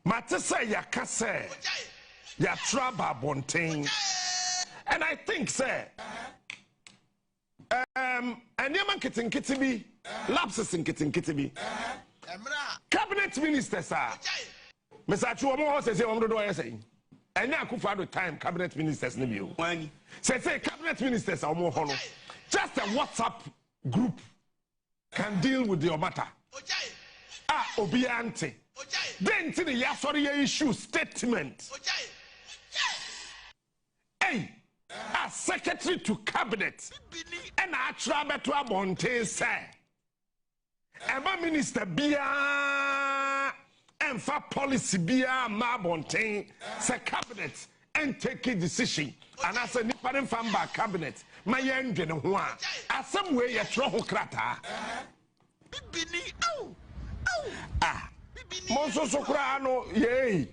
Matisa yakase ya traba bonting. And I think say and yaman kitin kitibi lapses in kitin kitibi cabinet ministers are Mr. Chuomo says you want to do anything. And now could find the time cabinet ministers ni you. Say cabinet ministers are more honor. Just a WhatsApp group can deal with your matter. Ah, obiante. Then to the yasori issue statement. Hey, as secretary to cabinet, and I travel to Abonte say, Eba minister Bia and for policy Bia Mabonte say cabinet and take a decision. And I said, Nippon Famba cabinet, my young and one. As some way you throw crata. Ah, Monso Socrano, yea.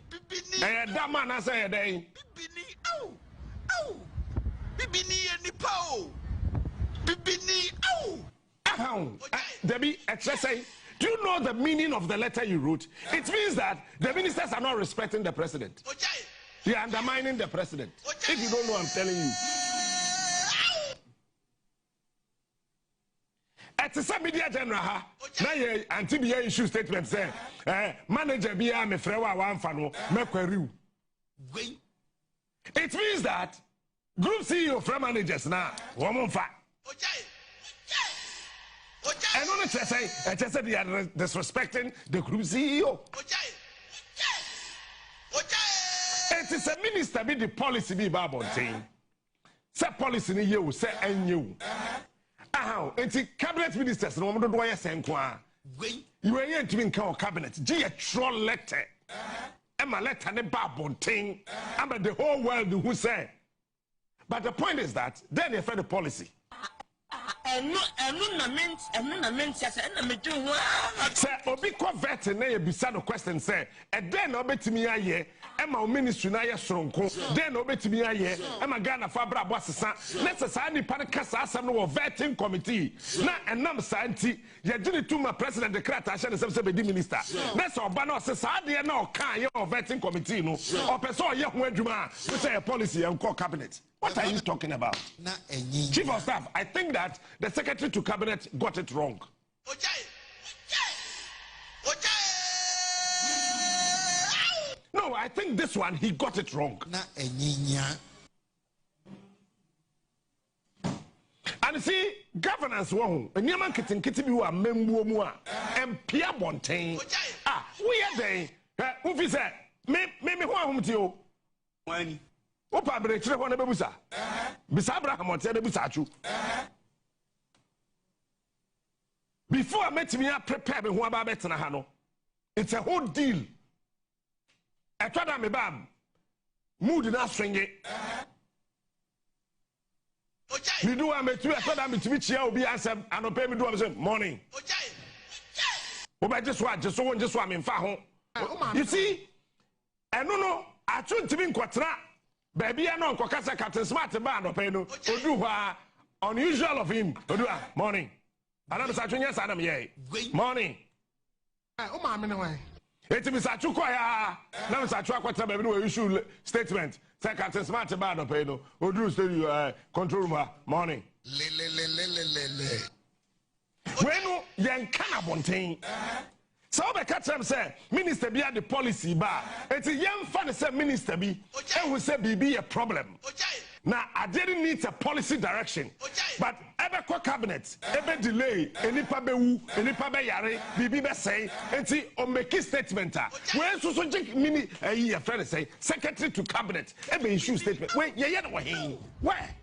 That man, I say a day. Bibini and Nipo. Bibini, Debbie, do you know the meaning of the letter you wrote? It means that the ministers are not respecting the president. They are undermining the president. If you don't know, I'm telling you. At the media general, now anti-BA issue statement say, manager BA me frewa one fano me query. It means that group CEO from managers now woman fa. And on it say they are disrespecting the group CEO. It is a minister be the policy be babonting. Say policy ni you say and you. It's cabinet ministers no do why say kwa. You are here to be in cabinet. G a troll letter. Emma letter ne babonting. I'm the whole world who say. But the point is that then they find the policy. Say Obiko vet na ye bisa no question say and then obetimi aye Emma ministry na ye soronko then obetimi aye Emma Ghana fa bra boasesa necessary nipa ne kasa asem no vetting committee na enam santi ye gini tuma president declare ta share say be di minister na so oba na se sa de na o kan ye vetting committee no o person ye ho adwuma we say a policy and call cabinet. What are you talking about? Chief of Staff, I think that the Secretary to Cabinet got it wrong. No, I think this one, he got it wrong. And see, governance, and Yaman Kitin Kitibu, Membuomua, and Pia Bontain. Ah, we are there. Who is that? Maybe one to you. Opa breakthrough one bebusa. Bisabra Hamonte bebusachu. Before I met me, I prepared me who about better hano. It's a whole deal. I tried to me bam. Mood in that string it. Me do I met you, I thought I'm to meet you, be answer and pay me do I morning. Oh, just one in Faho. You see, I don't know, I should to be in Quatra. Baby, I know Kokasa Captain Smart Band of Peno, Oduha, unusual of him. Odua, morning. I don't know, yes, Adam, yea. Morning. Oh, my away. It is a Chukoya. Now, it's a truck, what's a issue statement. Say Captain Smart Band of Peno, Odu studio control room, morning. When young Canabontain. So the catch them say, Minister be at the policy bar. It's a young fan say Minister be, and we say be a problem. Now I didn't need a policy direction, but ever cabinet, ever delay, any pabewu, any pabeyare, be say, and see on make a statement. Where so mini a year friend say, secretary to cabinet, ever issue statement. Wait, where?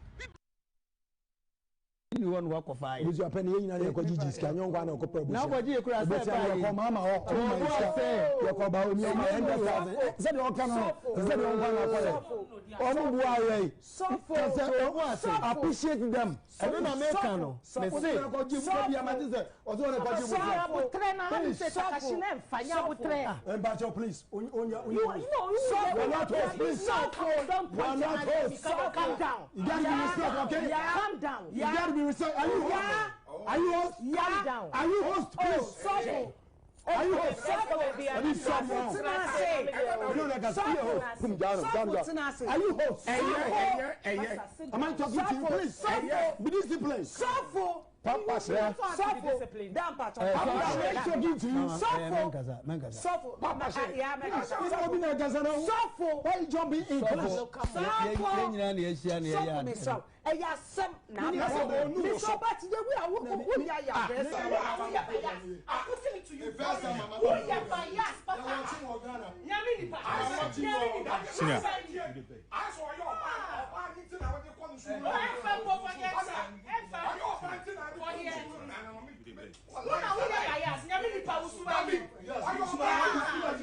You want work of I. You are penny in a cogigis, can you one of problem? Nobody you could have said, Mama, or Yakoba, said all kind of appreciate them. I don't know, Americano. Please, down. You gotta be respectful. Are you host? Are you host? Calm down. Are you host? Please. Are you host? like a CEO. Are you host? Am I talking to you, please? Be disciplined. Suffer. Papa, sir. Discipline. Damn, Patrick. I'm talking to you. Suffer. Papa, Suffer. Why you jumping in place? Suffer. Eya sem na me so but the we are who ya ya best akuti to you first mama who ya bias papa nyame ni pa senior I saw your pa ni tin na we dey come so efa go forget efa your friend tin na forget what are we bias nyame ni pa usu ba mi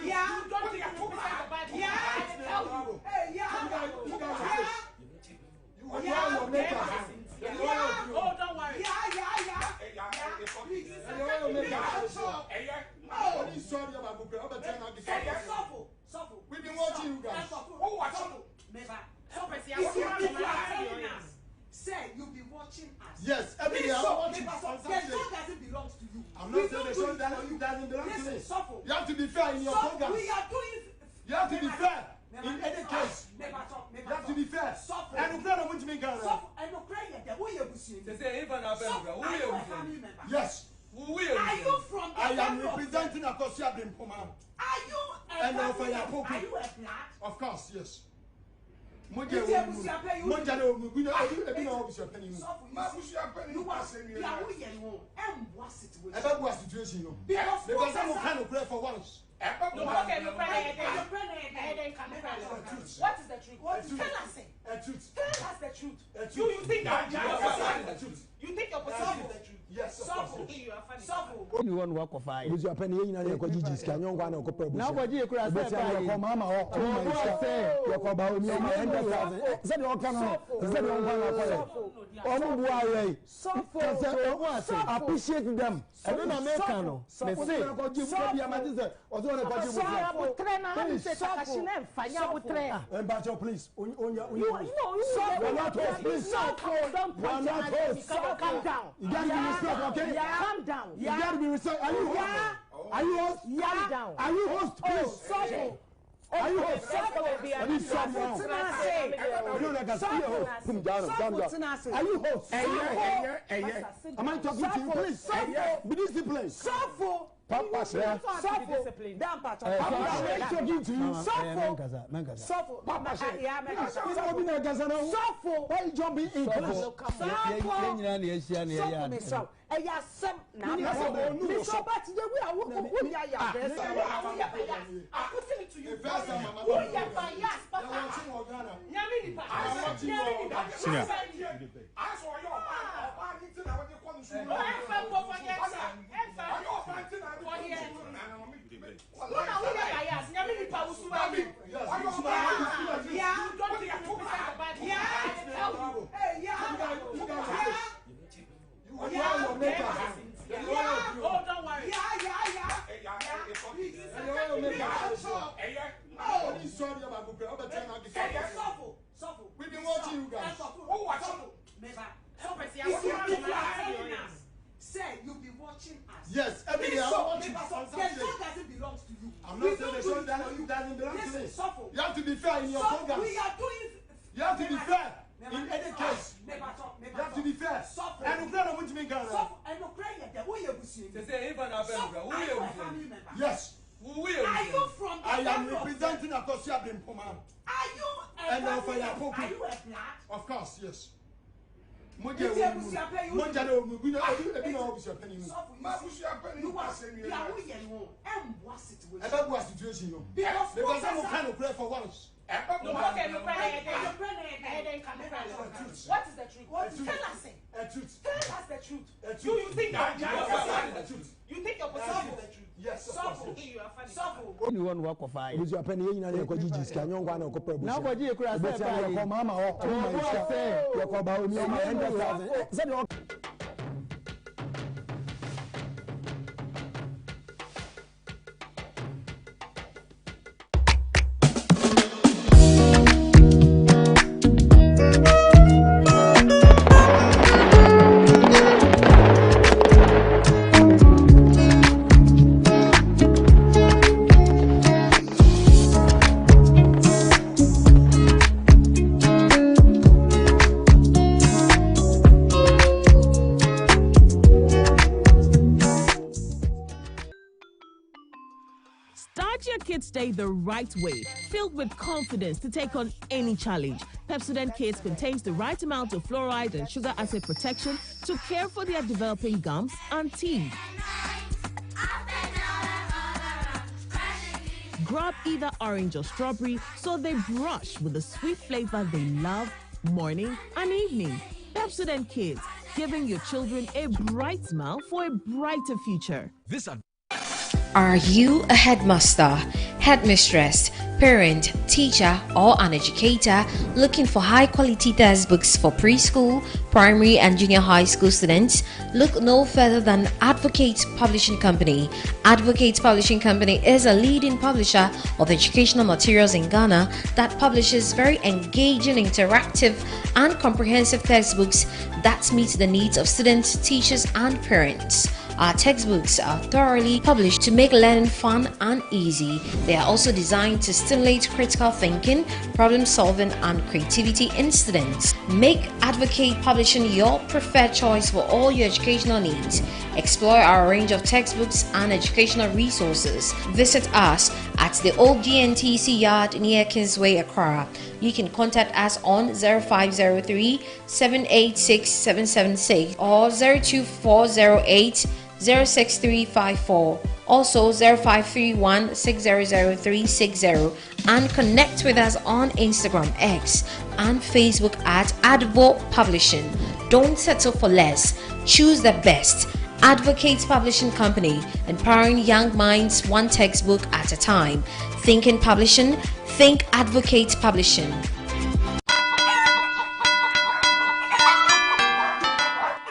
yeah don't think you about yeah I tell you hey yeah oh, don't worry. We've been watching you guys. Who watching? Say you'll be watching us. Yes, every day I'm watching. The song doesn't belong to you. I'm not saying the song doesn't belong to me. Suffer. You have to be fair in your program. We are doing. You have to be fair in any case. You have to be fair. And you can't want to make Ghana. Yes. Are you from the I am representing Akosia Bimpoma. Are you a black? Are you a black? Of course, yes. You are situation. Because I'm kind of pray for once. What is the truth? What is tell us it? Tell us the truth. You think the truth? You think your position is the truth? Yes, of course. You are funny. Only one work of fire. Because you are penny in a Gigi can you want to go Now, what do you cry? Mama or your about me and the said all kind of said all appreciate them. I don't know Americano. They say, please. Calm down. You gotta be respect, okay? Calm down. You gotta be respect. Are you host? Are you host? Calm down. Are you host, please? Are you host? I need someone. You like a CEO. Come down. Are you host? Am I talking to you, please? Be disciplined. Papa, sir. Discipline. Damn, Patrick. I'm talking to you. Suffer. Papa, why you jumping in place? Eya sem na me so but the we are who ya ya best akuti to you first mama who ya bias papa nyame ni pa senior I saw your pa ni tin na we dey come so efa go forget efa your friend tin na forget what are we bias nyame ni pa usu ba mi yeah don't think you about yeah I tell you hey yeah oh, don't worry. We've been watching you guys. Who watching? Say you'll be watching us. Yes, every day I'm watching. The song doesn't belong to you. I'm not saying the song doesn't belong to me. You have to be fair in your program. We are doing. You have to be fair in any case. You have to be fair. And you can't want to make Ghana. Yes. Are you from the I am representing Akosia Bimpoma. Are you a black? Of course, yes. You are situation. Because I'm kind of pray for once. What is the truth? Tell us it. Tell us the truth. You think the truth? You think your position is the truth? Yes, of course. You are funny. Only one work of fire. Because you are penny in a Gigi can you want to go now, what do you cry? Mama or your play the right way, filled with confidence to take on any challenge. Pepsodent Kids contains the right amount of fluoride and sugar acid protection to care for their developing gums and teeth. Grab either orange or strawberry so they brush with the sweet flavor they love morning and evening. Pepsodent Kids, giving your children a bright smile for a brighter future. Are you a headmaster, headmistress, parent, teacher, or an educator looking for high-quality textbooks for preschool, primary, and junior high school students? Look no further than Advocate Publishing Company. Advocate Publishing Company is a leading publisher of educational materials in Ghana that publishes very engaging, interactive, and comprehensive textbooks that meet the needs of students, teachers, and parents. Our textbooks are thoroughly published to make learning fun and easy. They are also designed to stimulate critical thinking, problem solving, and creativity in students. Make Advocate Publishing your preferred choice for all your educational needs. Explore our range of textbooks and educational resources. Visit us at the old GNTC yard near Kingsway, Accra. You can contact us on 0503 786 776 or 02408 06354, also 0531 600360, and connect with us on Instagram, X, and Facebook at Advo Publishing. Don't settle for less. Choose the best. Advocate Publishing Company, empowering young minds one textbook at a time. Thinking Publishing, think Advocate Publishing.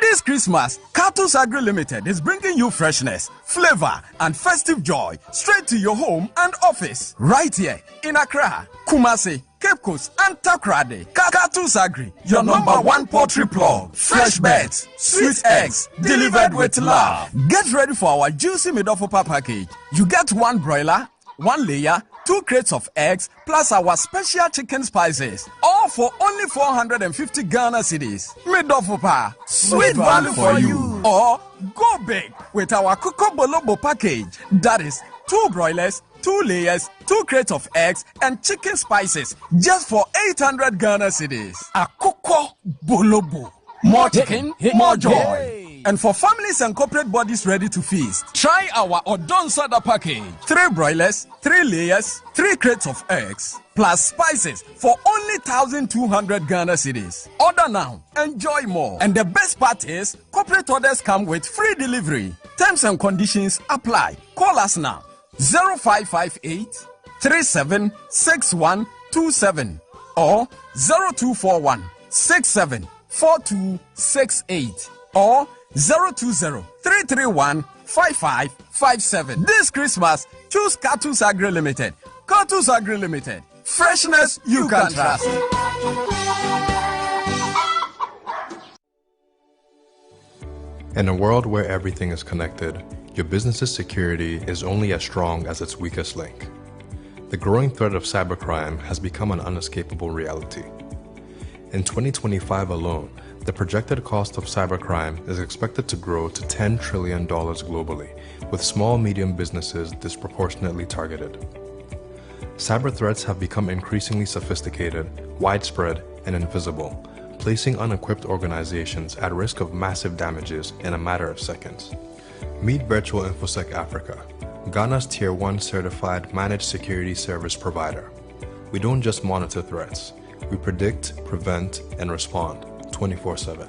This Christmas, Cattle's Agri Limited is bringing you freshness, flavor, and festive joy straight to your home and office. Right here in Accra, Kumasi, Cape Coast, and Takoradi. Cattle's Agri, your number one poultry plug. Fresh birds, sweet eggs, delivered with love. Get ready for our juicy Midofopa package. You get 1 broiler, 1 layer, 2 crates of eggs, plus our special chicken spices, all for only 450 Ghana cedis. Midofopa, sweet value for you. Or go big with our Coco Bolobo package. That is 2 broilers, 2 layers, 2 crates of eggs, and chicken spices, just for 800 Ghana cedis. A Coco Bolobo. More chicken, more joy. And for families and corporate bodies ready to feast, try our Odon Sada package. 3 broilers, 3 layers, 3 crates of eggs, plus spices for only 1,200 Ghana cedis. Order now, enjoy more. And the best part is, corporate orders come with free delivery. Terms and conditions apply. Call us now. 0558 376127 or 0241 674268 or 020-331-5557. This Christmas, choose Cattle's Agri Limited. Cattle's Agri Limited. Freshness you can trust. In a world where everything is connected, your business's security is only as strong as its weakest link. The growing threat of cybercrime has become an unescapable reality. In 2025 alone, the projected cost of cybercrime is expected to grow to $10 trillion globally, with small-medium businesses disproportionately targeted. Cyber threats have become increasingly sophisticated, widespread, and invisible, placing unequipped organizations at risk of massive damages in a matter of seconds. Meet Virtual InfoSec Africa, Ghana's Tier 1 certified managed security service provider. We don't just monitor threats, we predict, prevent, and respond 24/7.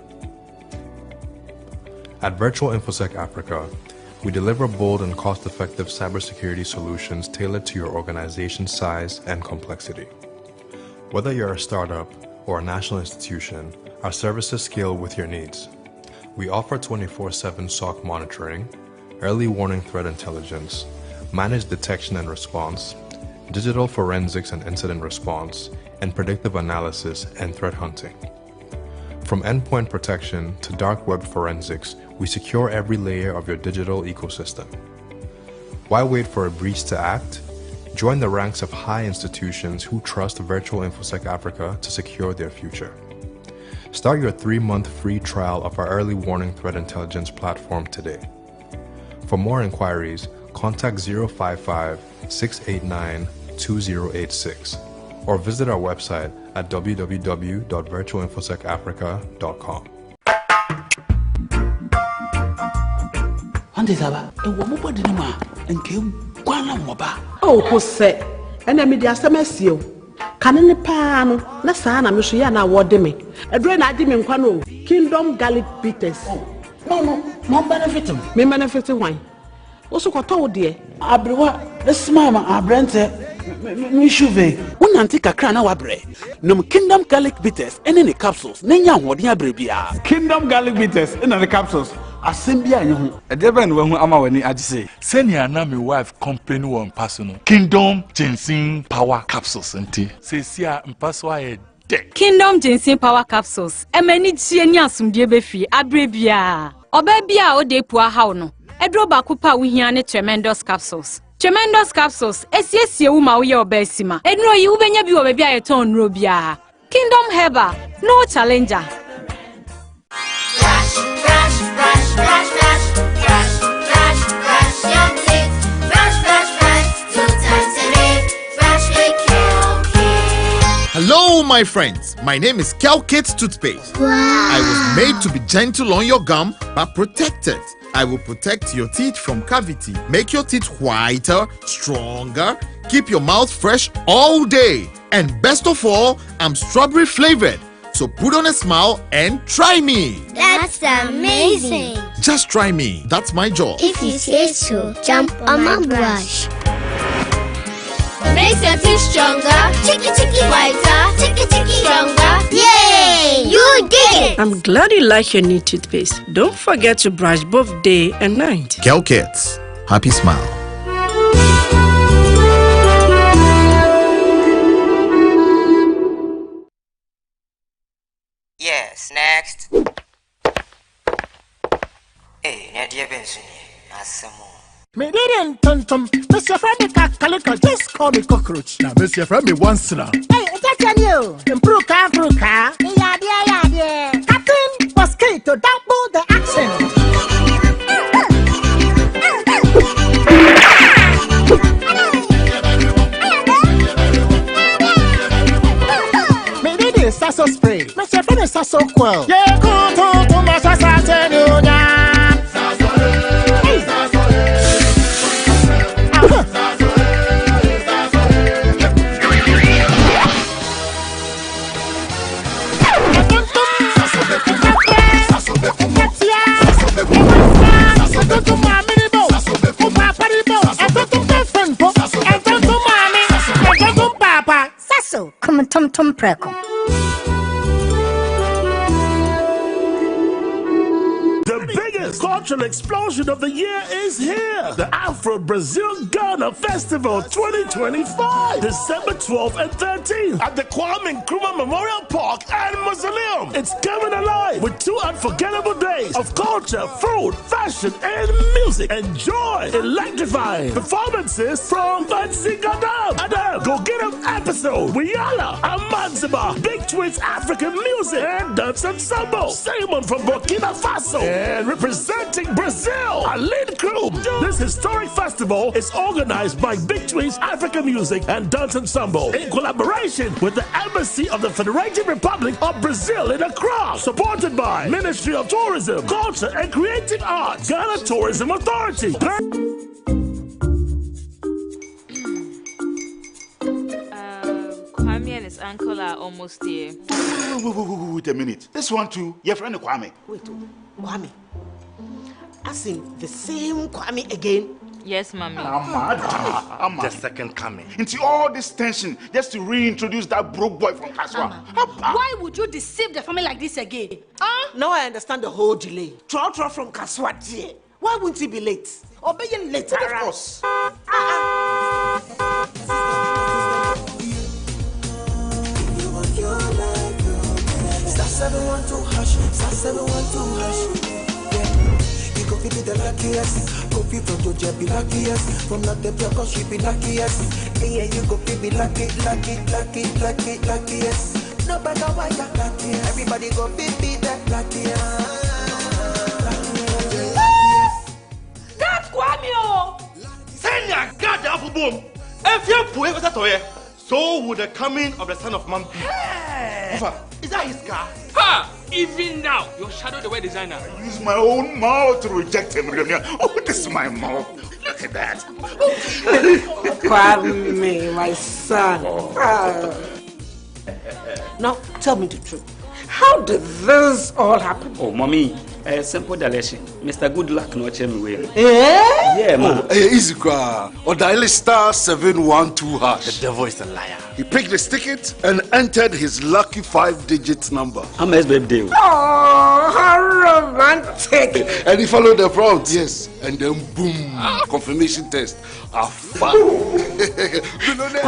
At Virtual InfoSec Africa, we deliver bold and cost-effective cybersecurity solutions tailored to your organization's size and complexity. Whether you're a startup or a national institution, our services scale with your needs. We offer 24/7 SOC monitoring, early warning threat intelligence, managed detection and response, digital forensics and incident response, and predictive analysis and threat hunting. From endpoint protection to dark web forensics, we secure every layer of your digital ecosystem. Why wait for a breach to act? Join the ranks of high institutions who trust Virtual InfoSec Africa to secure their future. Start your 3-month free trial of our early warning threat intelligence platform today. For more inquiries, contact 055-689-9494 2086 or visit our website at www.virtualinfosecafrica.com. Oh, Jose, and I'm the Asamesio. Cannon Pano, Nasana, Michiana, what me. A drain I didn't quano. Kingdom Garlic Bitters. No benefit him. Me benefit wine. Also, got told dear. Abrewa, the smama, Abrente, Mishuve. One antique crana wabre. No Kingdom Garlic Bitters, and any capsules. Nanya, what ya brebia. Kingdom Garlic Bitters, and the capsules. Assembia, you. A devil when I'm when I say, send your name, my wife, company one personal. Kingdom Ginseng Power Capsules, and tea. Say, see, I'm password. Kingdom Ginseng Power Capsules. Many genius from Debefi, Abrebia. Obebia o de poor how no. Edro Bakupa we hear tremendous capsules. Tremendous capsules. SS Yuma we obesima. Edno you benya bi obebia a ton robia. Kingdom Herbal. No challenger. Hello, my friends. My name is Calkit Toothpaste. Wow. I was made to be gentle on your gum, but protected. I will protect your teeth from cavity, make your teeth whiter, stronger, keep your mouth fresh all day. And best of all, I'm strawberry flavored. So put on a smile and try me. That's amazing. Just try me. That's my job. If you say so, jump on my brush. Makes your teeth stronger, chicky whiter, chicky stronger. Yay! You did it! I'm glad you like your new toothpaste. Don't forget to brush both day and night. Calkit. Happy smile. Yes, next. Hey, Nadia Benson, Asamo. Me didn't tum. Mr. Freddy Calico just call me cockroach. Now, Mr. Freddy once now. Hey, that's you. Improve car. Yeah. Captain Mosquito, double the action. Me did it, Sasso spray. Mr. Freddy Sasso quell. Yeah, go to my Sasso. Come on, Tom Preco. The biggest cultural explosion of the year is here. The Afro-Brazil-Ghana Festival 2025. December 12th and 13th at the Kwame Nkrumah Memorial Park and Mausoleum. It's coming alive with 2 unforgettable days of culture, food, fashion, and music. Enjoy electrifying performances from Bansi Gadam, Adam, Go Get 'Em Episode, Wiyala, Amanziba, Big Twins African Music, and Dance Ensemble. Simon from Burkina Faso. And representing Brazil, Aline Crew. This historic festival is organized by Big Twins African Music and Dance Ensemble in collaboration with the Embassy of the Federated Republic of Brazil in Accra, supported by Ministry of Tourism, Culture and Creative Arts, Ghana Tourism Authority. Kwame and his uncle are almost here. Wait a minute. This one too, your friend Kwame. Wait, Kwame. As in the same Kwame again? Yes, Mommy. The second coming. Into all this tension just to reintroduce that broke boy from Kaswa. Why would you deceive the family like this again? Now I understand the whole delay. Troll from Kaswa. Why wouldn't he be late? Or be late? Of course. Go be the luckiest, go be from Georgia be luckiest, from not the block she be luckiest. Yeah, you go be luckiest. No better why you luckiest. Everybody go be the luckiest. That's Kwame. Send your God up boom. So would the coming of the son of man be. Is that his car? Ha! Even now, your shadow the way designer. I use my own mouth to reject him. Oh, this is my mouth. Look at that. Pardon me, my son. Now, tell me the truth. How did this all happen? Oh, mommy, simple deletion. Mr. Goodluck no chemi way. Eh? Yeah, mom. Easy qua. Or dial star 712 hash. The devil is a liar. He picked his ticket and entered his lucky 5-digit number. I'm his birthday. Oh, how romantic. And he followed the prompt. Yes. And then boom, confirmation test. One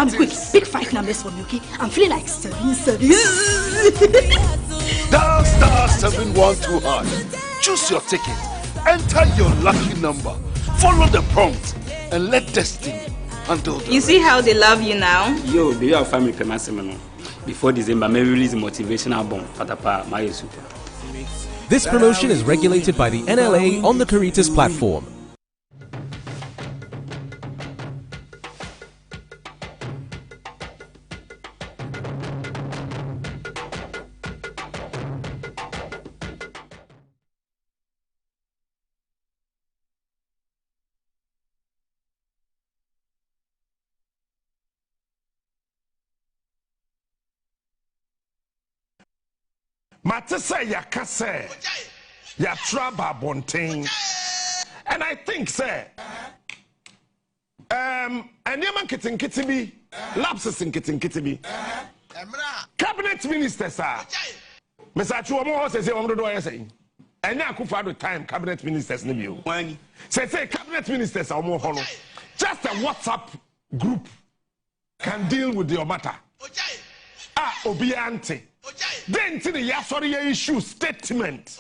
quick, pick 5 numbers for me, okay? I'm feeling like 7. Dial star 712 hash. Choose your ticket. Enter your lucky number. Follow the prompt and let destiny handle the You see how they love you now? Yo, do you have family payment seminar? Before December, may release a motivational album. Patapa, my super. This promotion is regulated by the NLA on the Caritas platform. Matesa yakase ya traba bonting, and I think say and yaman kitten bi lapses in kitten bi cabinet ministers are Mr. Chuomo says on the door saying and now Akufo-Addo time cabinet ministers nibi o say cabinet ministers are more honor just a WhatsApp group can deal with your matter obiante then to the sorry issue statement.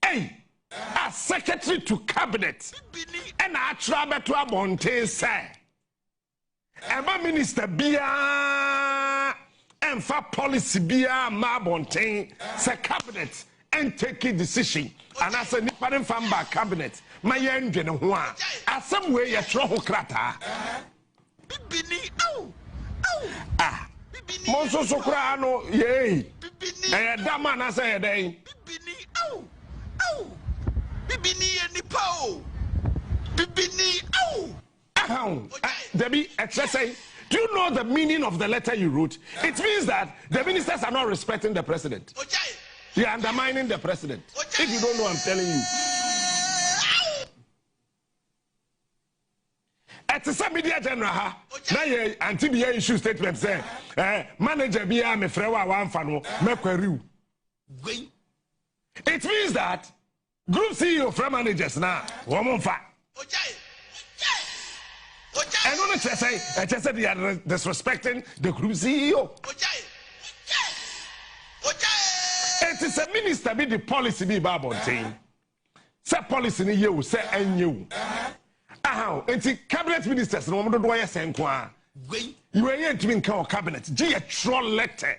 Hey, as secretary to cabinet, and I travel to a mountain say, Emma minister Bia and for policy Bia ma bontain say cabinet and take a decision. And I said Nippon from back cabinet, my engine one. As some way you throw krata. Monso Socrano, yea. And that man has said, Bibini, oh, Bibini and Nipo, Bibini, oh, Debbie, say, do you know the meaning of the letter you wrote? It means that the ministers are not respecting the president. You're undermining the president. If you don't know, I'm telling you. At the media general, now you anti-BA issue statement say, manager BA me frewa one fano me query. It means that group CEO from managers now woman fa. And on say, I just said they are disrespecting the group CEO. It is a minister be the policy be babonting. Say policy ni you say and you. And cabinet ministers no do why sen kwa you ain't to in cabinet g a troll letter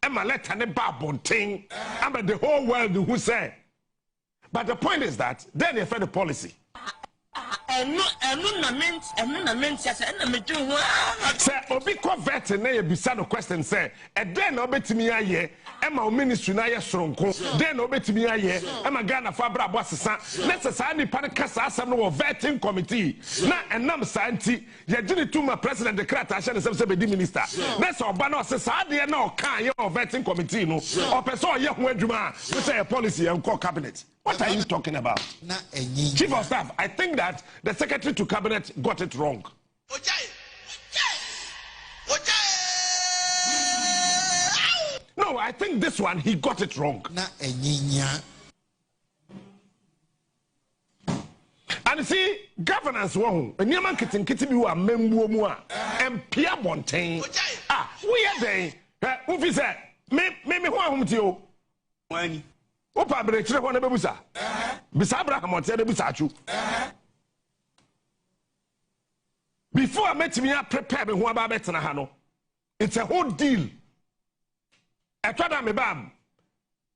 am a letter ne babonting am the whole world who say but the point is that then they fed the policy say obi ko vet na ye bisa no question say e den na obetimi aye e ma ministry na ye soronko den na obetimi aye e ma Ghana fa bra bo asesa necessary ni pan kasa asem no vetting committee na enam santi ye gini tuma president declare ta share say be di minister na so oba na osesa de na o kan ye vetting committee no o person ye ho adwuma we say policy and core cabinet. What are you talking about? Chief of Staff, I think that the Secretary to Cabinet got it wrong. No, I think this one, he got it wrong. And see, governance won. And you man kitten biwa membu mua and Pierre Montaigne. We are there. Ufi said, me who am to you? Opa breakthrough one bebusa. Bisabra kamote bebusa. Before I met me, I prepared me who about better hano. It's a whole deal. I tried to me bam.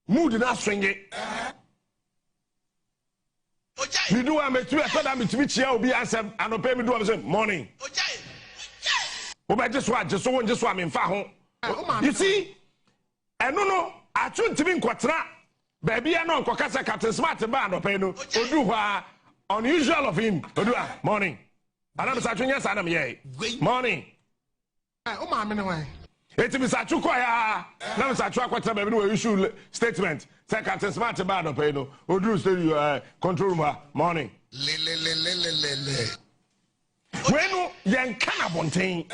Mood in our string it. Me do am to after that me to chia obi answer and pay me do am say morning. Oba just one me fa ho. You see? No, I tune to be nkwatra. Baby I know nkokasa Captain Smart ba no pay no. Odu ho unusual of him. Odu morning. Adam sa twenya sa na me ye. Morning. O ma me ne wan. Eti mi sa twuko ya. Na mi sa twa kwatra baby no issue statement. Say Captain Smart ba no pay no. Odu studio control room morning. When yen kana bonten.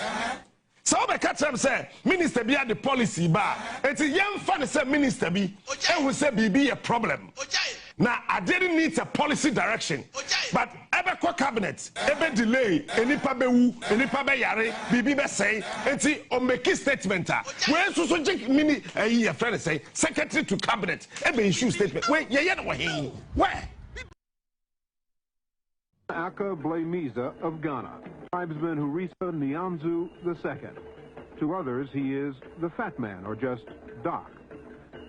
So be catch them say minister be at the policy bar. It's a young fan say minister be and we say be a problem. Now I didn't need a policy direction. But ever cabinet, ever delay, any pabewu, any pabe yare, bibi be say, enti o make statement. When so mini a friend say secretary to cabinet, ever issue statement. Wait, where? Aka Blameza of Ghana, tribesman Hurisa Nyanzu II. To others, he is the Fat Man, or just Doc.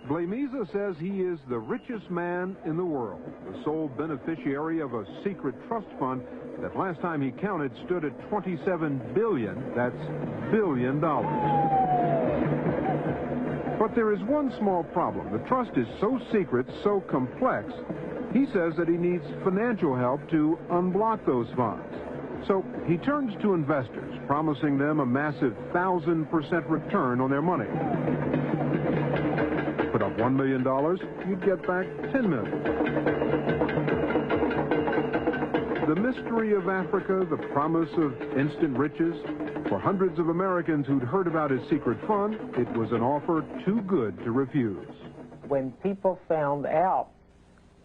Blameza says he is the richest man in the world, the sole beneficiary of a secret trust fund that last time he counted stood at $27 billion. That's billion dollars. But there is one small problem. The trust is so secret, so complex, he says that he needs financial help to unblock those funds. So he turns to investors, promising them a massive 1,000% return on their money. Put up $1 million, you'd get back $10 million. The mystery of Africa, the promise of instant riches. For hundreds of Americans who'd heard about his secret fund, it was an offer too good to refuse. When people found out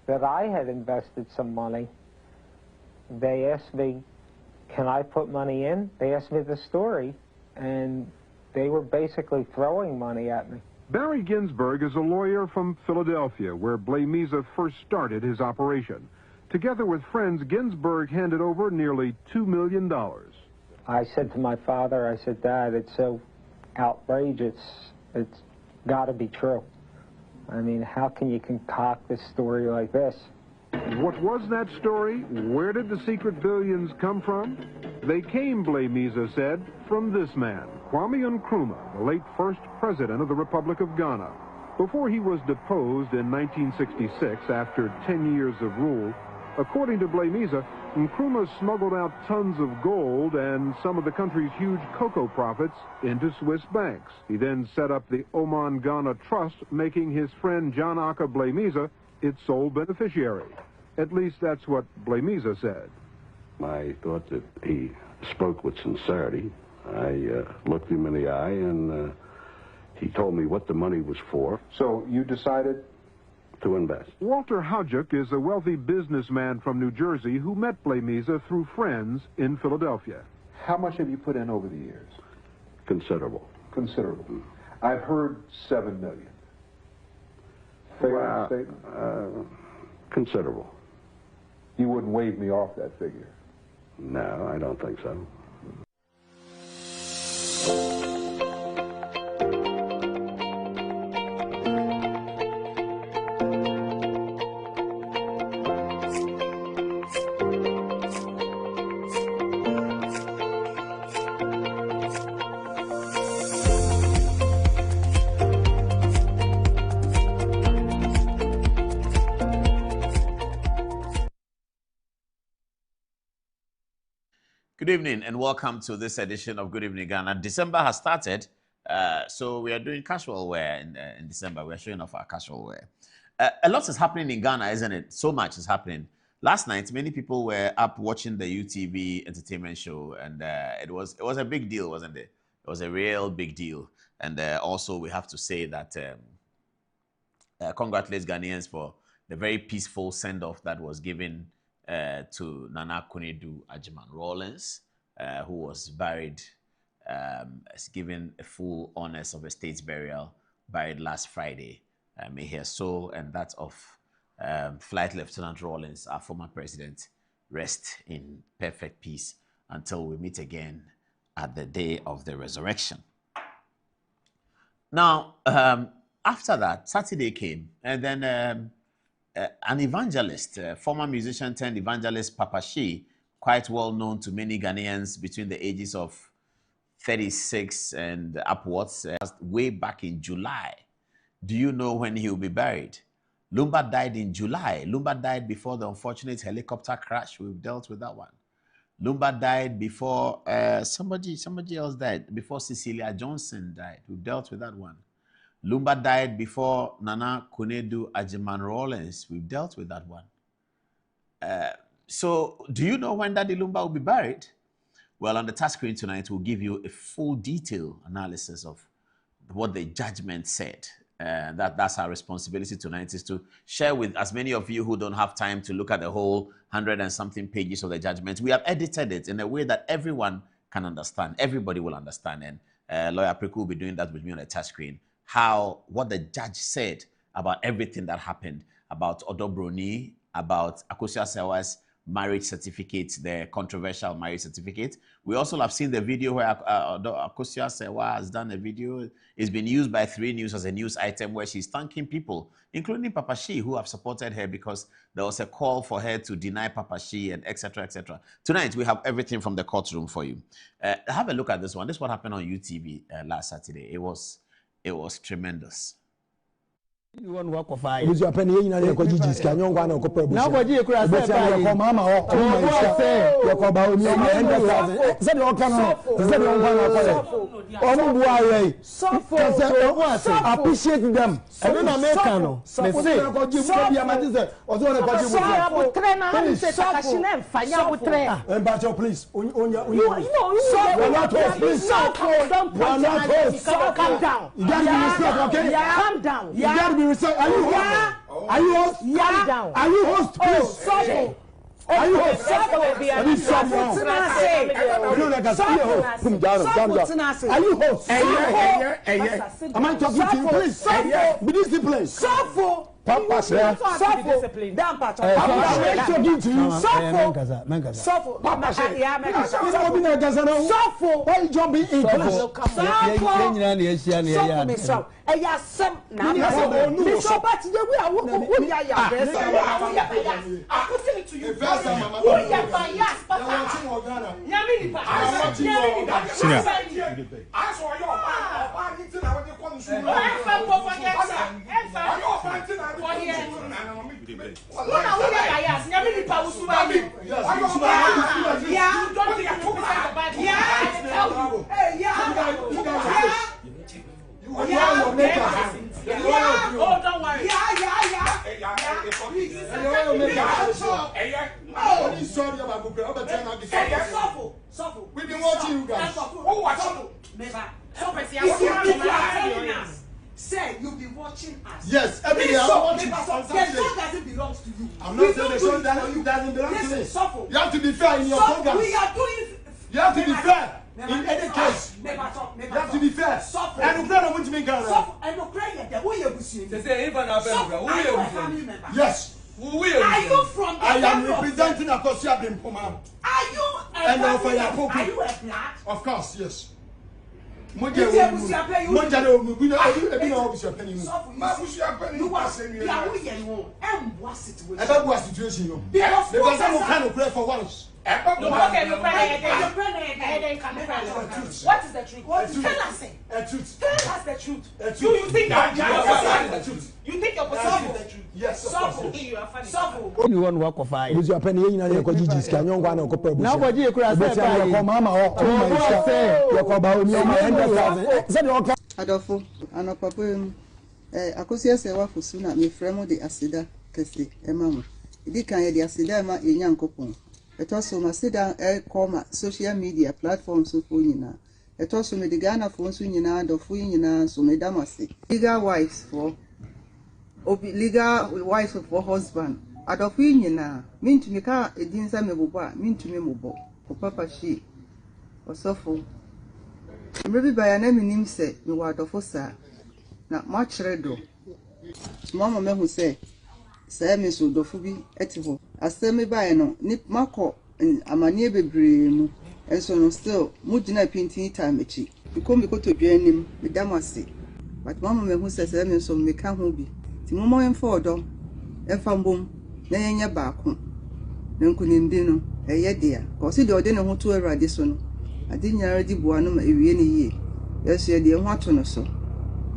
that I had invested some money, they asked me, can I put money in? They asked me the story, and they were basically throwing money at me. Barry Ginsberg is a lawyer from Philadelphia, where Blameza first started his operation. Together with friends, Ginsberg handed over nearly $2 million. I said to my father, I said, Dad, it's so outrageous. It's got to be true. I mean, how can you concoct this story like this? What was that story? Where did the secret billions come from? They came, Blameza said, from this man, Kwame Nkrumah, the late first president of the Republic of Ghana. Before he was deposed in 1966 after 10 years of rule, according to Blameza, Nkrumah smuggled out tons of gold and some of the country's huge cocoa profits into Swiss banks. He then set up the Oman Ghana Trust, making his friend John Aka Blameza its sole beneficiary. At least that's what Blameza said. I thought that he spoke with sincerity. I looked him in the eye, and he told me what the money was for. So you decided to invest. Walter Hodjuk is a wealthy businessman from New Jersey who met Blameza through friends in Philadelphia. How much have you put in over the years? Considerable. Considerable. I've heard $7 million. Fair statement? Considerable. You wouldn't wave me off that figure? No, I don't think so. Good evening and welcome to this edition of Good Evening Ghana. December has started, so we are doing casual wear in December. We are showing off our casual wear. A lot is happening in Ghana, isn't it? So much is happening. Last night, many people were up watching the UTV entertainment show, and it was a big deal, wasn't it? It was a real big deal. And also, we have to say that congratulate Ghanaians for the very peaceful send-off that was given to Nana Akufo-Addo Agyeman-Rawlings, who was buried, given a full honors of a state burial, buried last Friday. May his soul and that of Flight Lieutenant Rawlings, our former president, rest in perfect peace until we meet again at the day of the resurrection. Now, after that, Saturday came, and then an evangelist, former musician turned evangelist Papa Shee, quite well known to many Ghanaians between the ages of 36 and upwards, way back in July. Do you know when he will be buried? Lumba died in July. Lumba died before the unfortunate helicopter crash. We've dealt with that one. Lumba died before somebody else died, before Cecilia Johnson died. We've dealt with that one. Lumba died before Nana Konedu Ajiman Rawlings. We've dealt with that one. So do you know when Daddy Lumba will be buried? Well, on the touch screen tonight, we'll give you a full detail analysis of what the judgment said. That's our responsibility tonight, is to share with as many of you who don't have time to look at the whole 100 and something pages of the judgment. We have edited it in a way that everyone can understand. Everybody will understand. And Lawyer Preku will be doing that with me on the touch screen. What the judge said about everything that happened, about Odobroni, about Akosua Sewa's marriage certificate, the controversial marriage certificate. We also have seen the video where Akosua Sewa has done a video. It's been used by 3 News as a news item where she's thanking people, including Papa Shee, who have supported her because there was a call for her to deny Papa Shee and etc. etc. Tonight, we have everything from the courtroom for you. Have a look at this one. This is what happened on UTV last Saturday. It was tremendous. One work of fire. Use your penny in a cogigis, can you one of Copper? Now, what you could have Mama or your Coba, you may said your cannon, said your one. I appreciate them. I don't know Americano. Say, please. Calm down. You gotta be respectful. Are you host? Are you host? Calm down. Are you host, please? Are you host? Are you host? Are you host? Am I talking to you, please? Be disciplined. Papa, discipline. Damn, Papa. I'm talking to you. Suffer. Papa, suffer. Why you jumping in? Suffer. We've been watching you guys. Who watching? Say you'll be watching us. Yes, every day I'm watching. The show doesn't belong to you. I'm not saying the show doesn't belong to me. You have to be fair in your program. We are doing. You have to be fair in any case. You have to be fair. And the prayer won't make Ghana. And the prayer that we are pushing. Say even our family member. Yes. Are you from the I am representing Akosua Bimpoma. Are you a black? Are you a black? Of course, yes. You are what is the truth? Tell us it. Tell us the truth. You think the truth? You think your position is the truth? Yes, you are funny. Only one work of fire. Use your penny in a cogigis, can you one of Copper? Now, what you could have said, Mama or Adolfo, and Papa, Akosua Sewa for Suna, me fremo de Asida, Kesti, Emma. It can't the Asida, in young coupon. It also must sit down social media platforms so for you now. It also made the Ghana for Sunina, the Fuyina, so Medamasi. Legal wives for legal wives for husband. Adolfo now, mean to me car, a dinner meboba, mean to me mobo, for Papa Shee, or so for. Maybe by a name in him say, you are the fossa. Not much redo. Mamma me who say, say, Miss Udofubi, etivo. As say me by no, nip Marco and a mania be and so no still, Mudina painting time a cheek. You come to join him with Damasi. But Mamma me who says, so me can't be. Timomo and 4 door. Efambom na yenye baako. Na nkunimdi no eye dia. Cause de ode ne ho to Awurade so no. Ade nyara di boa no ma ewie ne yie. Yesu ye de ho ato no so.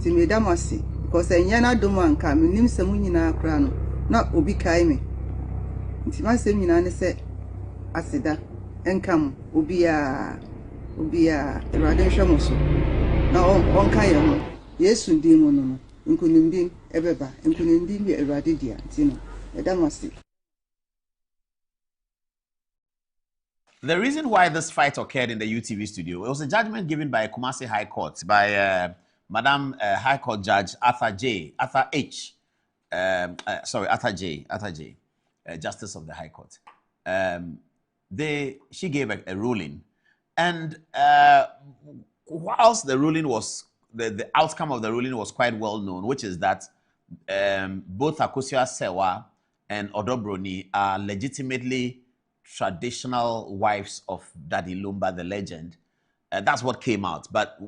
Ti me damase because enye na dom anka menim sɛ mu nyina akra no na obi kai me. Nti ma sɛ nyina ne sɛ aseda enkam obia Awurade hwɛ mo so. Na on kai ho. Yesu di mu no. Nkunimdi ebeba. Nkunimdi bi Awurade dia. Nti no edamase. The reason why this fight occurred in the UTV studio, it was a judgment given by Kumasi High Court by Madam High Court Judge Arthur J. Justice of the High Court. She gave a ruling, and whilst the ruling was the outcome of the ruling was quite well known, which is that both Akosua Sewa and Odobroni are legitimately traditional wives of Daddy Lumba, the legend. That's what came out. But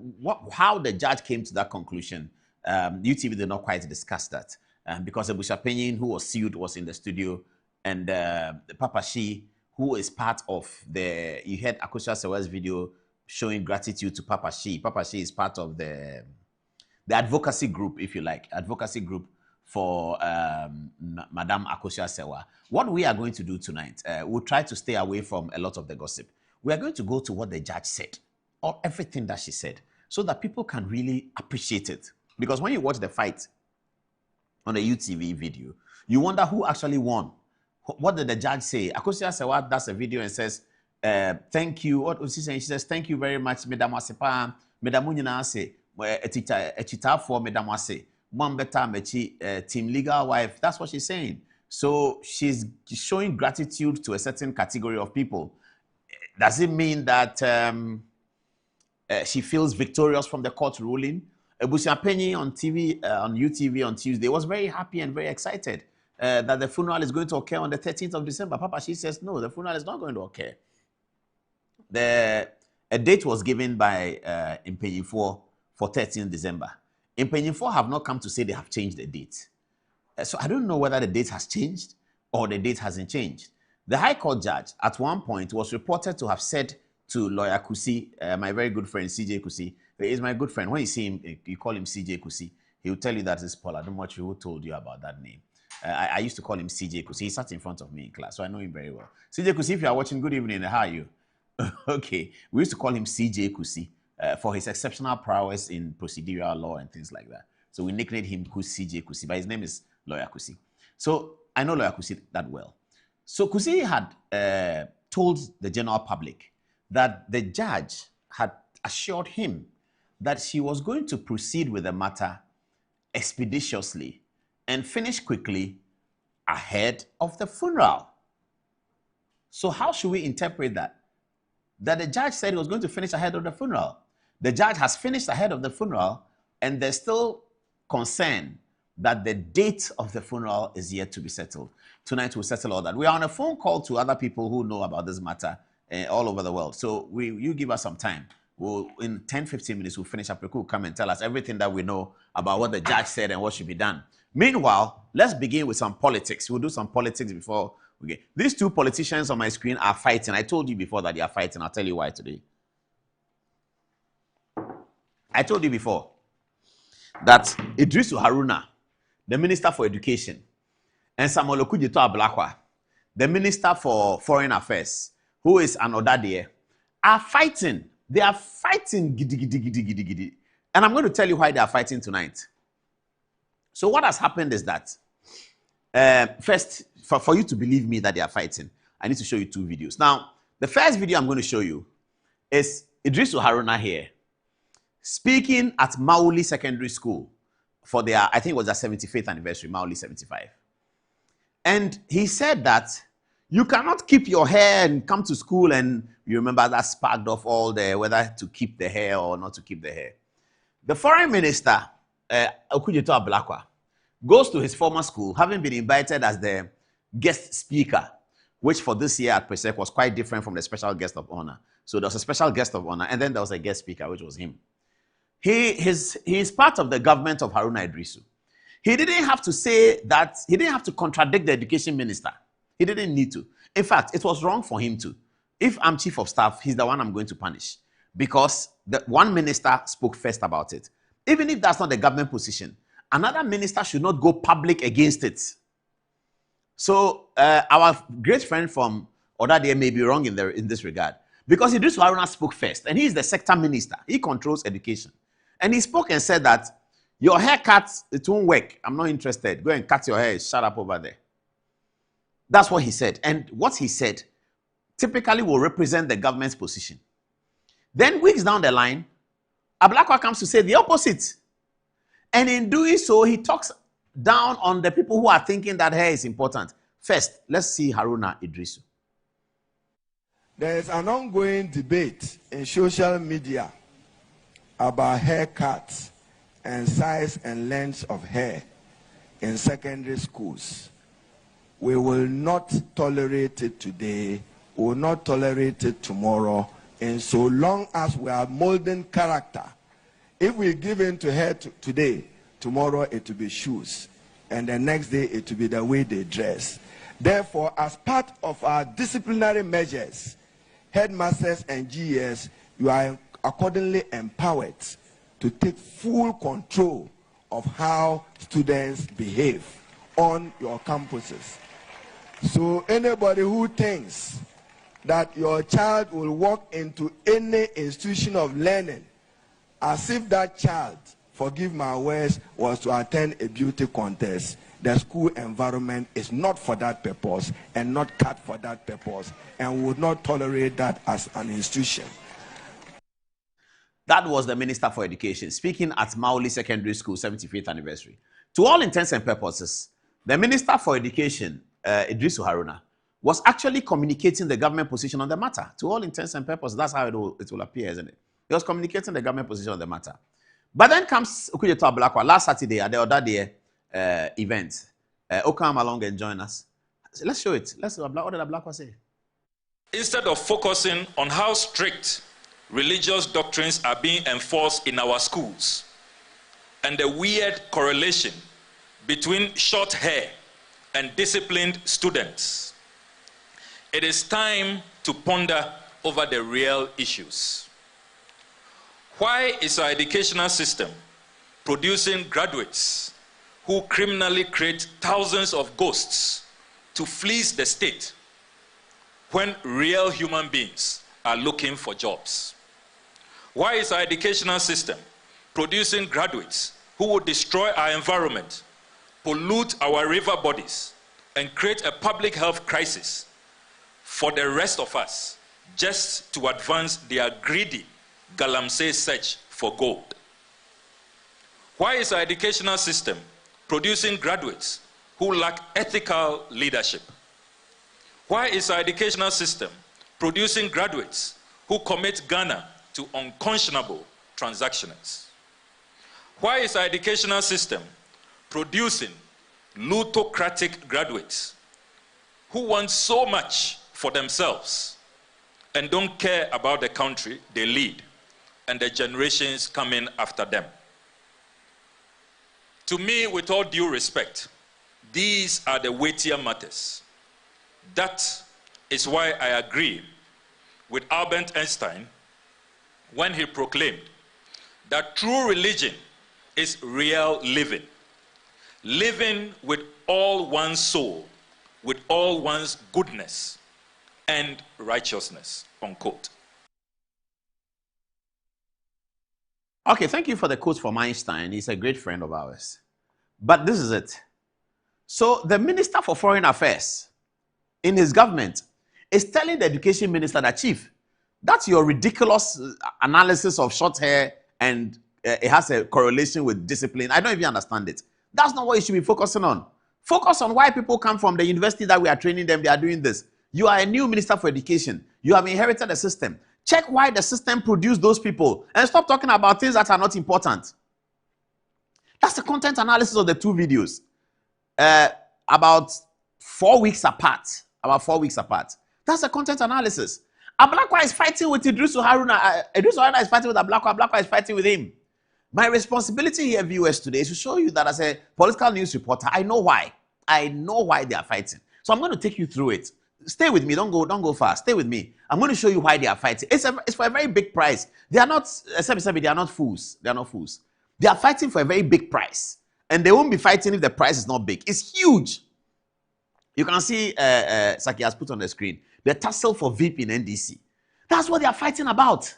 how the judge came to that conclusion, UTV did not quite discuss that. Because Ebusha Penyin, who was sued, was in the studio, and Papa Shi, who is part of you heard Akosua Sewa's video showing gratitude to Papa Shi. Papa Shi is part of the advocacy group, if you like, advocacy group for Madam Akosua Sewa. What we are going to do tonight, we'll try to stay away from a lot of the gossip. We are going to go to what the judge said, or everything that she said, so that people can really appreciate it. Because when you watch the fight on the UTV video, you wonder who actually won. What did the judge say? Akosua Sewa does a video and says, thank you. What was she saying? She says, thank you very much, Madam Asepa, Madam Munyinase, a chita for Madam Ase. Team legal wife. That's what she's saying. So she's showing gratitude to a certain category of people. Does it mean that she feels victorious from the court ruling? Ebusha Penyi on TV, on UTV on Tuesday was very happy and very excited that the funeral is going to occur on the 13th of December. Papa, she says, no, the funeral is not going to occur. A date was given by Impenyi for 13th December. Impenyi 4 have not come to say they have changed the date. So I don't know whether the date has changed or the date hasn't changed. The High Court judge at one point was reported to have said to lawyer Kusi, my very good friend CJ Kusi, he is my good friend. When you see him, you call him CJ Kusi. He will tell you that it's Paul. I don't know who told you about that name. I used to call him CJ Kusi. He sat in front of me in class, so I know him very well. CJ Kusi, if you are watching, good evening. How are you? Okay. We used to call him CJ Kusi. For his exceptional prowess in procedural law and things like that. So we nicknamed him CJ Kusi, but his name is Lawyer Kusi. So I know Lawyer Kusi that well. So Kusi had told the general public that the judge had assured him that she was going to proceed with the matter expeditiously and finish quickly ahead of the funeral. So how should we interpret that? That the judge said he was going to finish ahead of the funeral. The judge has finished ahead of the funeral, and there's still concern that the date of the funeral is yet to be settled. Tonight we'll settle all that. We are on a phone call to other people who know about this matter all over the world. So you give us some time. In 10-15 minutes, we'll finish up. We'll come and tell us everything that we know about what the judge said and what should be done. Meanwhile, let's begin with some politics. We'll do some politics before we get. These two politicians on my screen are fighting. I told you before that they are fighting. I'll tell you why today. I told you before that Idrisu Haruna, the Minister for Education, and Samuel Okudzeto Ablakwa, the Minister for Foreign Affairs, who is an Odadie, are fighting. They are fighting gidi, gidi, gidi, gidi, gidi. And I'm going to tell you why they are fighting tonight. So what has happened is that, first, for you to believe me that they are fighting, I need to show you two videos. Now, the first video I'm going to show you is Idrisu Haruna here, speaking at Mauli Secondary School for their, I think it was their 75th anniversary, Mauli 75. And he said that you cannot keep your hair and come to school, and you remember that sparked off all the whether to keep the hair or not to keep the hair. The foreign minister, Okudzeto Ablakwa, goes to his former school, having been invited as the guest speaker, which for this year at PRESEC was quite different from the special guest of honor. So there was a special guest of honor, and then there was a guest speaker, which was him. He is part of the government of Haruna Idrisu. He didn't have to say that, he didn't have to contradict the education minister. He didn't need to. In fact, it was wrong for him to. If I'm chief of staff, he's the one I'm going to punish. Because the one minister spoke first about it. Even if that's not the government position, another minister should not go public against it. So our great friend from Odadie may be wrong in this regard. Because Idris Haruna spoke first, and he is the sector minister. He controls education. And he spoke and said that, your haircut, it won't work. I'm not interested. Go and cut your hair. Shut up over there. That's what he said. And what he said typically will represent the government's position. Then weeks down the line, Ablakwa comes to say the opposite. And in doing so, he talks down on the people who are thinking that hair is important. First, let's see Haruna Idrisu. There is an ongoing debate in social media about haircuts and size and length of hair in secondary schools. We will not tolerate it today, we will not tolerate it tomorrow, and so long as we are molding character. If we give in to hair today, tomorrow it will be shoes, and the next day it will be the way they dress. Therefore, as part of our disciplinary measures, headmasters and GES, you are accordingly empowered to take full control of how students behave on your campuses. So anybody who thinks that your child will walk into any institution of learning as if that child, forgive my words, was to attend a beauty contest, the school environment is not for that purpose and not cut for that purpose, and would not tolerate that as an institution. That was the Minister for Education speaking at Mauli Secondary School 75th anniversary. To all intents and purposes, the Minister for Education, Idrisu Haruna, was actually communicating the government position on the matter. To all intents and purposes, that's how it will appear, isn't it? He was communicating the government position on the matter. But then comes Okuyeto Ablakwa last Saturday at the Odadie event. Come along and join us. Let's show it. Let's see what did Ablakwa say. Instead of focusing on how strict religious doctrines are being enforced in our schools and the weird correlation between short hair and disciplined students, it is time to ponder over the real issues. Why is our educational system producing graduates who criminally create thousands of ghosts to fleece the state when real human beings are looking for jobs? Why is our educational system producing graduates who will destroy our environment, pollute our river bodies, and create a public health crisis for the rest of us just to advance their greedy galamsey search for gold? Why is our educational system producing graduates who lack ethical leadership? Why is our educational system producing graduates who commit Ghana to unconscionable transactions? Why is our educational system producing plutocratic graduates who want so much for themselves and don't care about the country they lead and the generations coming after them? To me, with all due respect, these are the weightier matters. That is why I agree with Albert Einstein when he proclaimed that true religion is real living. Living with all one's soul, with all one's goodness and righteousness, unquote. Okay, thank you for the quote from Einstein. He's a great friend of ours. But this is it. So the Minister for Foreign Affairs in his government is telling the Education Minister that, Chief, that's your ridiculous analysis of short hair and it has a correlation with discipline. I don't even understand it. That's not what you should be focusing on. Focus on why people come from the university that we are training them, they are doing this. You are a new Minister for Education. You have inherited a system. Check why the system produced those people and stop talking about things that are not important. That's the content analysis of the two videos. About 4 weeks apart. That's the content analysis. Ablakwa is fighting with Idrisu Haruna. Idrisu Haruna is fighting with Ablakwa. Ablakwa is fighting with him. My responsibility here, viewers, today is to show you that as a political news reporter, I know why. I know why they are fighting. So I'm going to take you through it. Stay with me. Don't go fast. Stay with me. I'm going to show you why they are fighting. It's for a very big price. They are not, they are not fools. They are not fools. They are fighting for a very big price. And they won't be fighting if the price is not big. It's huge. You can see, Saki has put on the screen, the tussle for VIP in NDC. That's what they are fighting about.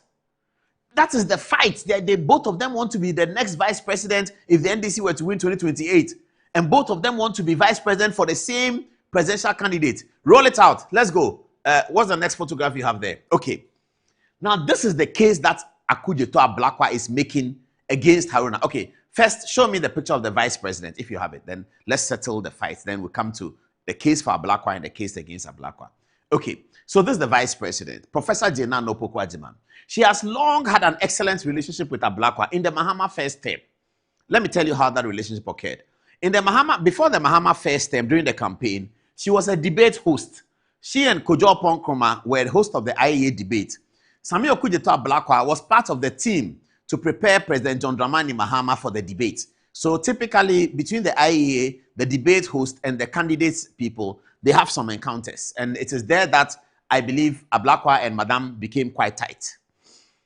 That is the fight. They both of them want to be the next vice president if the NDC were to win 2028. And both of them want to be vice president for the same presidential candidate. Roll it out. Let's go. What's the next photograph you have there? Okay. Now, this is the case that Akudzeto Ablakwa is making against Haruna. Okay. First, show me the picture of the vice president, if you have it. Then let's settle the fight. Then we'll come to the case for Ablakwa and the case against Ablakwa. Okay. So this is the vice president, Professor Jena Nopoko Ajiman. She has long had an excellent relationship with Ablakwa in the Mahama first term. Let me tell you how that relationship occurred. Before the Mahama first term, during the campaign, she was a debate host. She and Kojo Nkrumah were the host of the IEA debate. Samuel Okudzeto Ablakwa was part of the team to prepare President John Dramani Mahama for the debate. So typically, between the IEA, the debate host, and the candidates people, they have some encounters. And it is there that I believe Ablakwa and Madame became quite tight.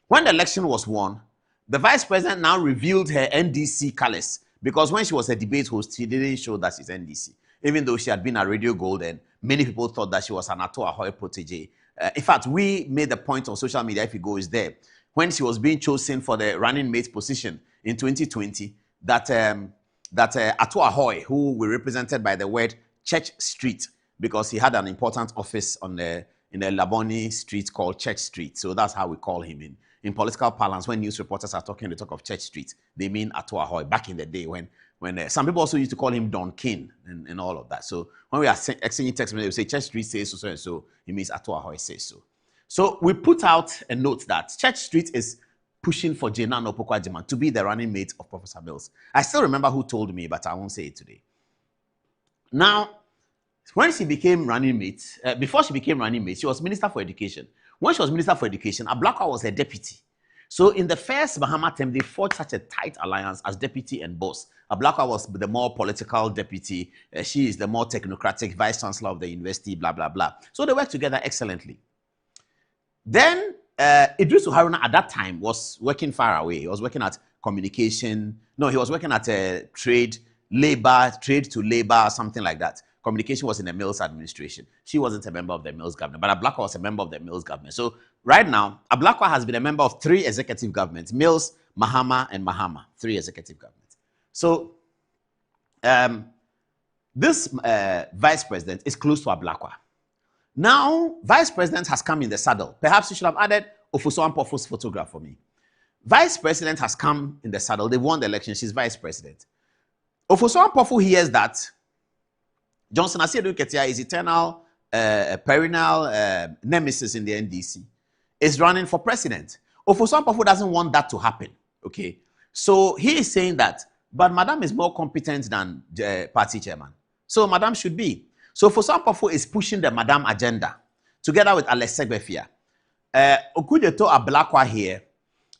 When the election was won, the vice president now revealed her NDC colors, because when she was a debate host, she didn't show that she's NDC, even though she had been at Radio Gold and many people thought that she was an Ato Ahoy protege. In fact, we made the point on social media, if you go, is there, when she was being chosen for the running mate position in 2020, that Ato Ahoy, who were represented by the word Church Street, because he had an important office in the Laboni street called Church Street. So that's how we call him in political parlance. When news reporters are talking, they talk of Church Street. They mean Ato Ahoy back in the day when some people also used to call him Don King and all of that. So when we are exchanging text, they say Church Street says so and so, it means Ato Ahoy says so. So we put out a note that Church Street is pushing for Jena Nopoko Ajiman to be the running mate of Professor Mills. I still remember who told me, but I won't say it today. Now, when she became running mate, before she became running mate, she was Minister for Education. When she was Minister for Education, Ablakwa was her deputy. So in the first Mahama term, they forged such a tight alliance as deputy and boss. Ablakwa was the more political deputy. She is the more technocratic vice chancellor of the university, blah, blah, blah. So they worked together excellently. Then Idrisu Haruna at that time was working far away. He was working at communication. No, he was working at trade to labor, something like that. Communication was in the Mills administration. She wasn't a member of the Mills government, but Ablakwa was a member of the Mills government. So right now, Ablakwa has been a member of 3 executive governments: Mills, Mahama, and Mahama. 3 executive governments. So this vice president is close to Ablakwa. Now, vice president has come in the saddle. Perhaps you should have added Ofosu Ampofo's photograph for me. Vice president has come in the saddle. They won the election. She's vice president. Ofosu Ampofo hears that Johnson Asiedu Ketia is eternal, perennial nemesis in the NDC, is running for president. Ofosu Ampofo doesn't want that to happen. Okay, so he is saying that, but Madam is more competent than the party chairman, so Madam should be. So Ofosu Ampofo is pushing the Madam agenda together with Alex Segbefia. Okudzeto Ablakwa here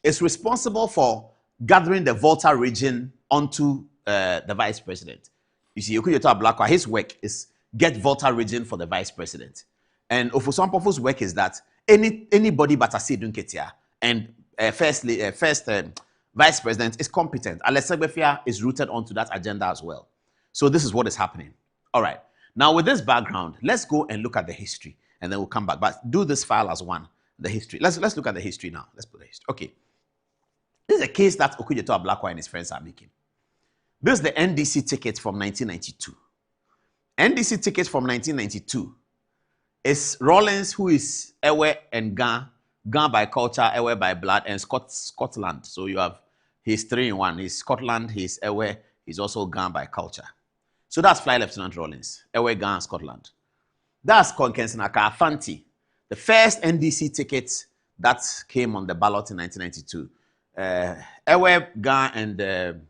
is responsible for gathering the Volta region onto the vice president. You see, Okudzeto Ablakwa, his work is get Volta region for the vice president. And Ofosu Ampofo's work is that anybody but Asiedu Nketia and first vice president is competent. Alex Segbefia is rooted onto that agenda as well. So this is what is happening. All right. Now with this background, let's go and look at the history, and then we'll come back. But do this file as one, the history. Let's look at the history now. Let's put the history. Okay. This is a case that Okudzeto Ablakwa and his friends are making. This is the NDC ticket from 1992. NDC ticket from 1992 is Rawlings, who is Ewe and Gan by culture, Ewe by blood, and Scotland. So you have, he's 3 in 1. He's Scotland, he's Ewe, he's also Gan by culture. So that's Fly Lieutenant Rawlings, Ewe, Gan, Scotland. That's Konkensinaka Afanti, the first NDC ticket that came on the ballot in 1992. Ewe, Gan, and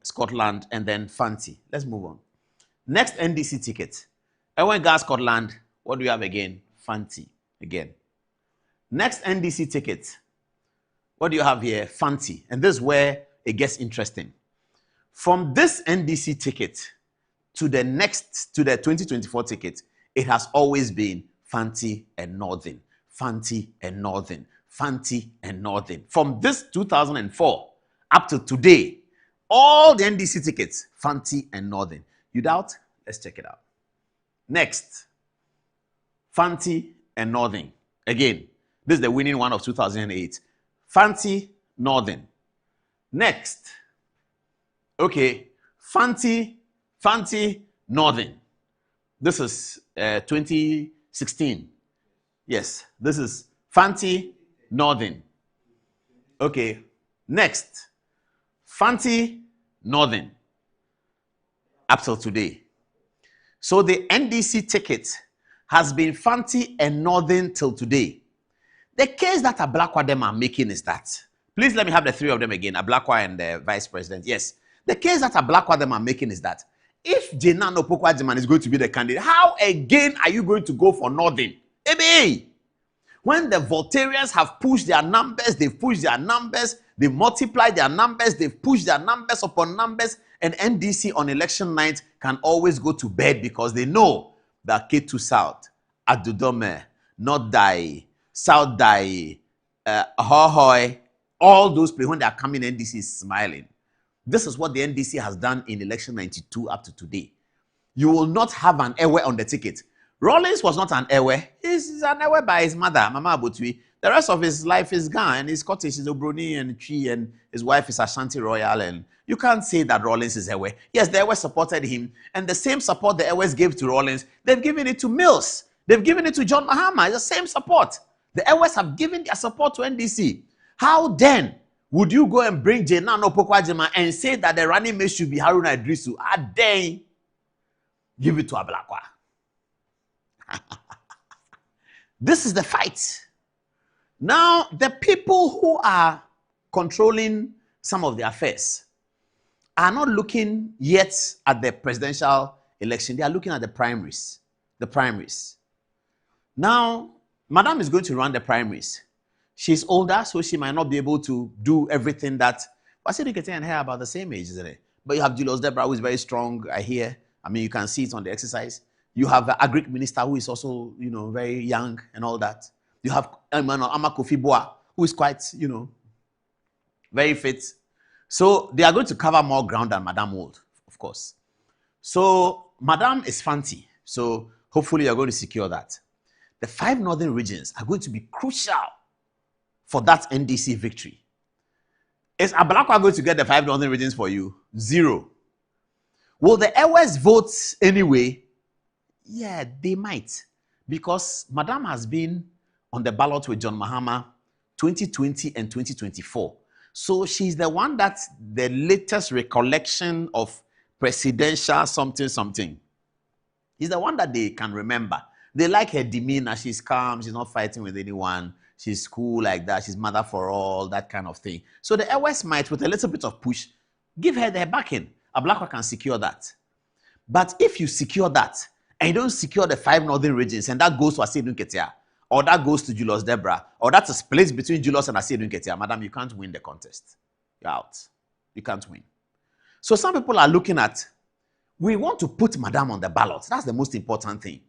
Scotland, and then Fanti. Let's move on. Next NDC ticket. Ewe, Gan, Scotland. What do you have again? Fanti again. Next NDC ticket. What do you have here? Fanti. And this is where it gets interesting. From this NDC ticket to the 2024 ticket, it has always been Fanti and Northern, Fanti and Northern, Fanti and Northern. From this 2004 up to today, all the NDC tickets, Fanti and Northern. You doubt? Let's check it out. Next, Fanti and Northern. Again, this is the winning one of 2008. Fanti, Northern. Next, okay, Fanti, Northern. This is 2016. Yes, this is Fanti, Northern. Okay, next, Fanti, Northern. Up till today. So the NDC ticket has been Fanti and Northern till today. The case that Ablakwa them are making is that, please let me have the three of them again, Ablakwa and the Vice President. Yes, the case that Ablakwa them are making is that if Jenan Opoku-Agyeman is going to be the candidate, how again are you going to go for Northern? Ebe! When the Voltarians have pushed their numbers, they've pushed their numbers, they multiplied their numbers, they've pushed their numbers upon numbers, and NDC on election night can always go to bed because they know that K2 South, Adudome, North Dai, South Dai, Ahoy, all those places, when they are coming, NDC is smiling. This is what the NDC has done in election 92 up to today. You will not have an Ewe on the ticket. Rawlings was not an Ewe. He's an Ewe by his mother, Mama Abotui. The rest of his life is gone, and his cottage is Obroni and Chi, and his wife is Ashanti Royal, and you can't say that Rawlings is Ewe. Yes, the Ewe supported him, and the same support the Ewes gave to Rawlings, they've given it to Mills. They've given it to John Mahama. It's the same support. The Ewes have given their support to NDC. How then would you go and bring Jenan Opoku-Agyeman and say that the running mate should be Haruna Idrisu? Then give it to Ablakwa. This is the fight. Now, the people who are controlling some of the affairs are not looking yet at the presidential election. They are looking at the primaries. The primaries. Now, Madam is going to run the primaries. She's older, so she might not be able to do everything that... Wasiri and her about the same age, isn't it? But you have Julius Deborah, who is very strong, I hear. I mean, you can see it on the exercise. You have the Agric minister, who is also, you know, very young and all that. You have Amakofi Boa, who is quite, you know, very fit. So they are going to cover more ground than Madam would, of course. So Madam is Fanti. So hopefully you're going to secure that. The 5 northern regions are going to be crucial for that NDC victory. Is Ablakwa going to get the 5 northern regions for you? 0. Will the Ewes vote anyway? Yeah, they might. Because Madam has been on the ballot with John Mahama 2020 and 2024. So she's the one that's the latest recollection of presidential something. He's the one that they can remember. They like her demeanor. She's calm. She's not fighting with anyone. She's cool like that. She's mother for all, that kind of thing. So the Ewes might, with a little bit of push, give her their backing. Ablakwa can secure that. But if you secure that, and you don't secure the 5 northern regions, and that goes to Asiedu Nketia, or that goes to Julius Deborah, or that's a split between Julius and Asiedu Nketia, Madam, you can't win the contest. You're out. You can't win. So some people are looking at, we want to put Madam on the ballot. That's the most important thing.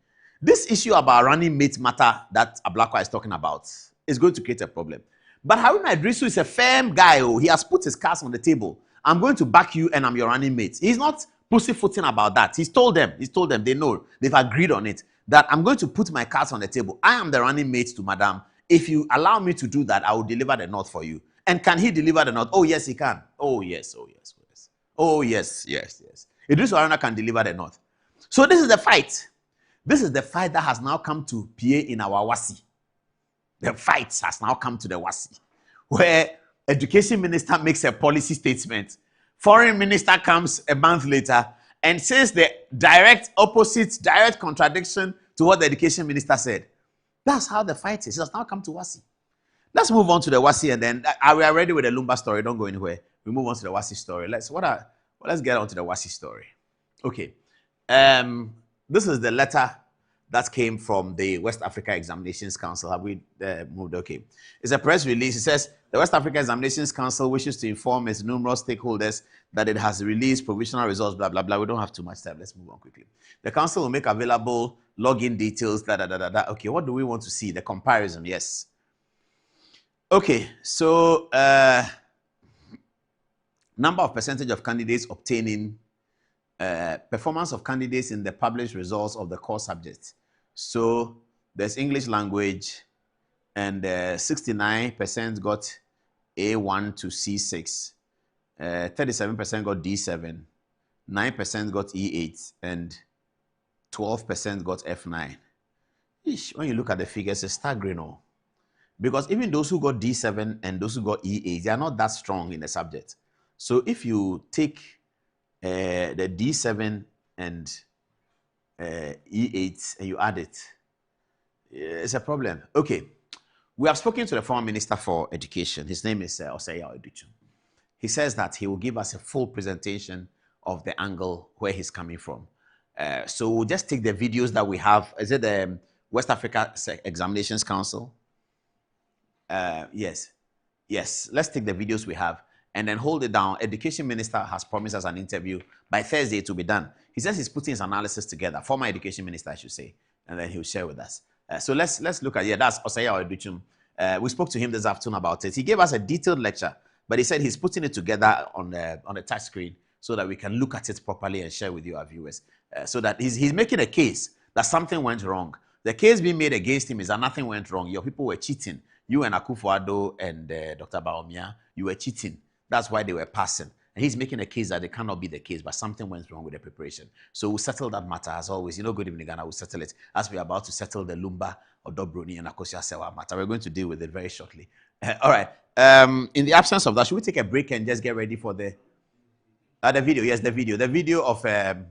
This issue about running mate matter that Ablakwa is talking about is going to create a problem. But Haruna Idrisu is a firm guy. Oh, he has put his cards on the table. I'm going to back you and I'm your running mate. He's not pussyfooting about that. He's told them, they know, they've agreed on it, that I'm going to put my cards on the table. I am the running mate to Madam. If you allow me to do that, I will deliver the North for you. And can he deliver the North? Oh, yes, he can. Oh, yes. Oh, yes. Idrisu Haruna can deliver the North. So this is the fight. This is the fight that has now come to PA in our WASI. The fight has now come to the WASI, where Education Minister makes a policy statement. Foreign Minister comes a month later and says the direct contradiction to what the Education Minister said. That's how the fight is. It has now come to WASI. Let's move on to the WASI, and then we are ready with the Lumba story. Don't go anywhere. We move on to the WASI story. Let's get on to the WASI story. Okay. This is the letter that came from the West Africa Examinations Council. Have we moved? Okay. It's a press release. It says, the West Africa Examinations Council wishes to inform its numerous stakeholders that it has released provisional results, blah, blah, blah. We don't have too much time. Let's move on quickly. The council will make available login details, da, da, da, da, da. Okay, what do we want to see? The comparison, yes. Okay, so number of percentage of candidates obtaining performance of candidates in the published results of the core subjects. So there's English language, and 69% got A1 to C6, 37% got D7, 9% got E8, and 12% got F9. Ish, when you look at the figures, it's staggering, no? Because even those who got D7 and those who got E8, they are not that strong in the subject. So if you take the D7 and E8 and you add it, it's a problem. Okay, we have spoken to the former Minister for Education. His name is Osei Oedichum. He says that he will give us a full presentation of the angle where he's coming from. So we'll just take the videos that we have. Is it the West Africa Examinations Council? Yes. Let's take the videos we have and then hold it down. Education Minister has promised us an interview by Thursday to be done. He says he's putting his analysis together. Former Education Minister, I should say, and then he'll share with us. So let's look at, that's Osei Oedichum. We spoke to him this afternoon about it. He gave us a detailed lecture, but he said he's putting it together on the touch screen so that we can look at it properly and share with you, our viewers. So that he's making a case that something went wrong. The case being made against him is that nothing went wrong. Your people were cheating. You and Akufo-Addo and Dr. Bawumia, you were cheating. That's why they were passing. And he's making a case that it cannot be the case, but something went wrong with the preparation. So we'll settle that matter as always. Good Evening Ghana, we'll settle it as we're about to settle the Lumba, Odobroni, and Akosua Sewa matter. We're going to deal with it very shortly. All right. In the absence of that, should we take a break and just get ready for the video? Yes, the video. The video of the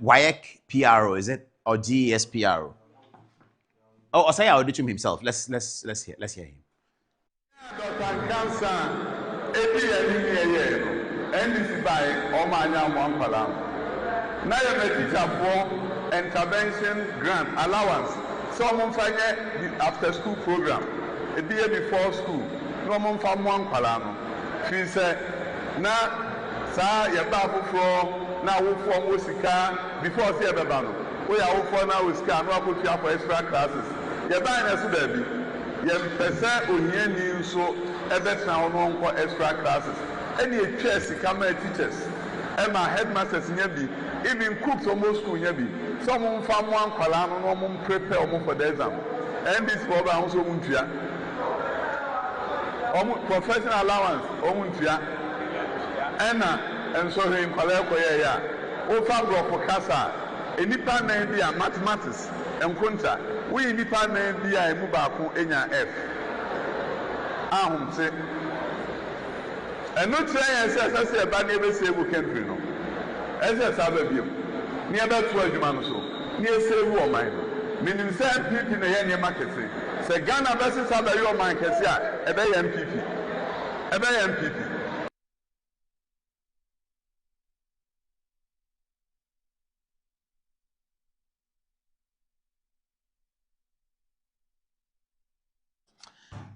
WAEC PRO, is it? Or GES PRO? Oh, Osei Oedichum himself. Let's hear him. NDC by Omanya Mwampala. Now you have teacher for intervention grant allowance. Someone find the after school program. A day before school. No one from Mwampala. She said, "Na sa yababu from na wo from Wosika before see ebebano. We are for now Wosika no put you for extra classes. Yaba na so baby. Yem pesa onyani so ebetra no nko extra classes." Any chairs come teachers, Emma headmasters nyabi, even cooks almost school nyabi. Someone from one column, no one prepare for the exam. And this program also muntia. Professional allowance, muntia. Anna and so him Paleko ya. Ofa for Casa, a nipa name be mathematics and kunta. We nipa name be a mubaku enya F. Say. And not trying to say about never say we can do no. As I said, near about 12 months, near say woman. Meaning, say, people in the Yanya market say, Ghana versus other your mind can say, a bay MPP. A bay MPP.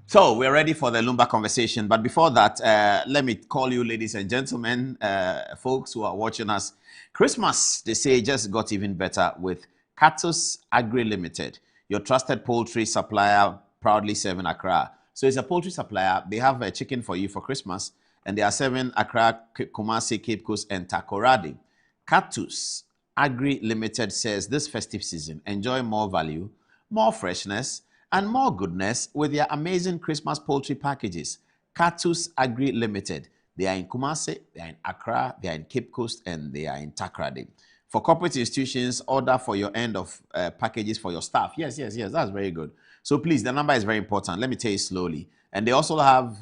So we're ready for the Lumba conversation. But before that, let me call you, ladies and gentlemen, folks who are watching us. Christmas, they say, just got even better with Catus Agri Limited, your trusted poultry supplier, proudly serving Accra. So it's a poultry supplier. They have a chicken for you for Christmas, and they are serving Accra, Kumasi, Cape Coast, and Takoradi. Catus Agri Limited says this festive season, enjoy more value, more freshness, and more goodness with their amazing Christmas poultry packages. Catus Agri Limited. They are in Kumasi, they are in Accra, they are in Cape Coast, and they are in Takoradi. For corporate institutions, order for your end of packages for your staff. Yes, that's very good. So please, the number is very important. Let me tell you slowly. And they also have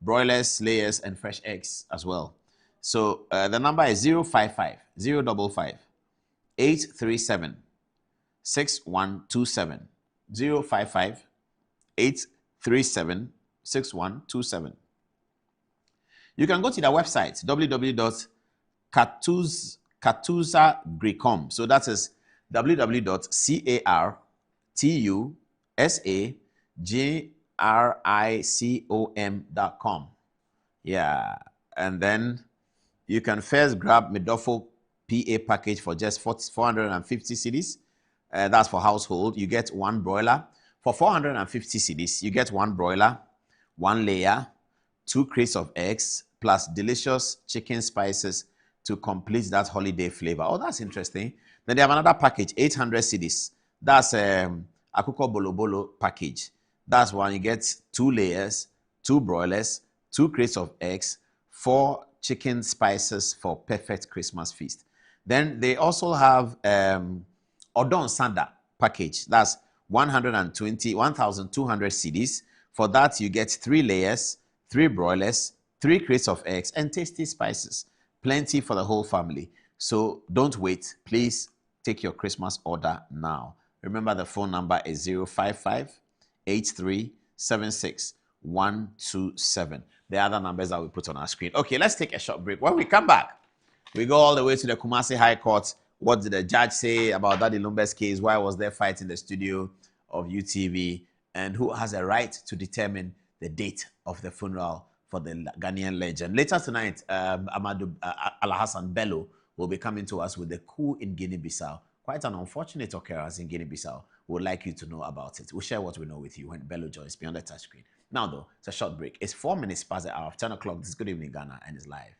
broilers, layers, and fresh eggs as well. So the number is 055 055 837 6127. 055 837 6127. You can go to their website www.catusagricom. So that is www.cartusagriccom.com. Yeah, and then you can first grab Midofo PA package for just 450 cedis. That's for household. You get 1 broiler. For 450 cedis, you get 1 broiler, 1 layer, 2 crates of eggs, plus delicious chicken spices to complete that holiday flavor. Oh, that's interesting. Then they have another package, 800 cedis. That's Akuko Bolo Bolo package. That's one. You get 2 layers, 2 broilers, 2 crates of eggs, 4 chicken spices for perfect Christmas feast. Then they also have Odon Sanda package. That's 1,200 cedis. For that, you get 3 layers, 3 broilers, 3 crates of eggs, and tasty spices. Plenty for the whole family. So don't wait. Please take your Christmas order now. Remember, the phone number is 055-8376-127. The other numbers that we put on our screen. Okay, let's take a short break. When we come back, we go all the way to the Kumasi High Court. What did the judge say about Daddy Lumbe's case? Why was there fight in the studio of UTV? And who has a right to determine the date of the funeral for the Ghanaian legend? Later tonight, Amadou Alhassan Bello will be coming to us with the coup in Guinea-Bissau. Quite an unfortunate occurrence in Guinea-Bissau. We would like you to know about it. We'll share what we know with you when Bello joins me on the touchscreen. Now, though, it's a short break. It's 4 minutes past the hour of 10 o'clock. This is Good Evening Ghana, and it's live.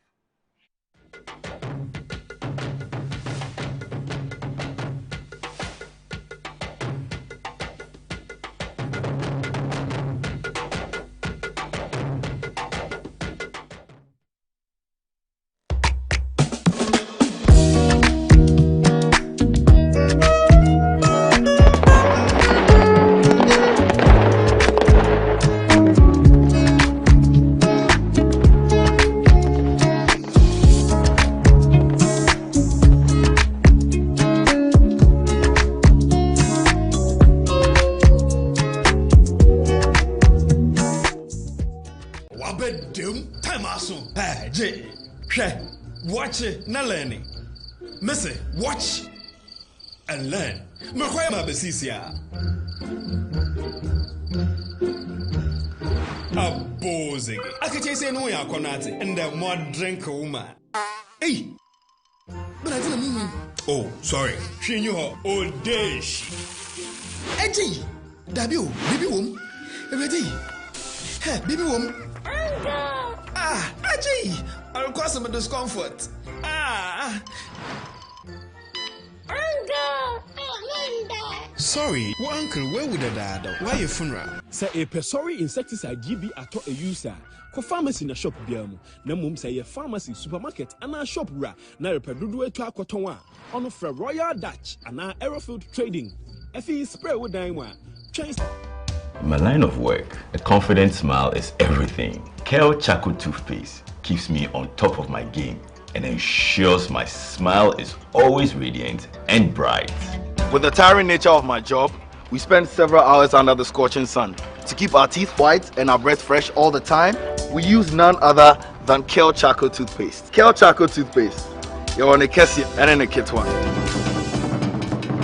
Watch it, not learning. Missy, watch and learn. Makwema besisia. Abozing. I can say no ya konati and the more drink woman. Hey, but I didn't mean. Oh, sorry. She knew her old days. Eji, Dabio, baby womb. Ready? Hey, baby womb. Ah, Eji. I'll cause some discomfort. Sorry, well, uncle, where would the dad? Why your funeral? Say a sorry insecticide GB at a user. Co pharmacy na shop biamu. Na mum say a pharmacy supermarket and a shop ra. Na repedudu to akotonwa. On for Royal Dutch and our Aerofield Trading. Effie spray with daimwa. Change. In my line of work, a confident smile is everything. Kel Charcoal Toothpaste keeps me on top of my game and ensures my smile is always radiant and bright. With the tiring nature of my job, we spend several hours under the scorching sun. To keep our teeth white and our breath fresh all the time, we use none other than Kel Charcoal Toothpaste. Kel Charcoal Toothpaste. You're on a Kessie and in a kit one.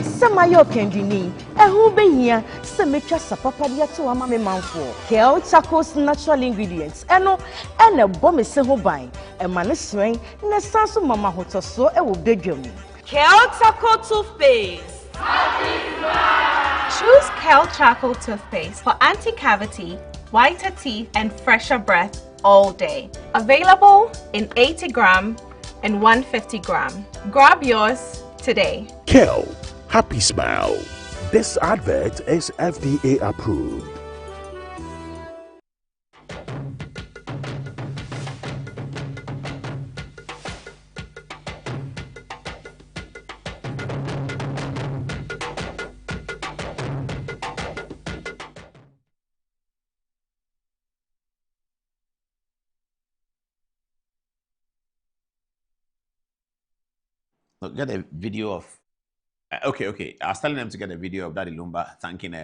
Samayo Kendini, who be here, Semetra Sapapadia to a mammy manful. Kel Charcoal's natural ingredients, and a bomb is so buying, and maniswing, and a sansu mama hoto so a will bedroom. Kel Charcoal Toothpaste. Choose Kel Charcoal Toothpaste for anti-cavity, whiter teeth, and fresher breath all day. Available in 80 gram and 150 gram. Grab yours today. Kel, happy smile. This advert is FDA approved. Get a video of okay. I was telling them to get a video of Daddy Lumba thanking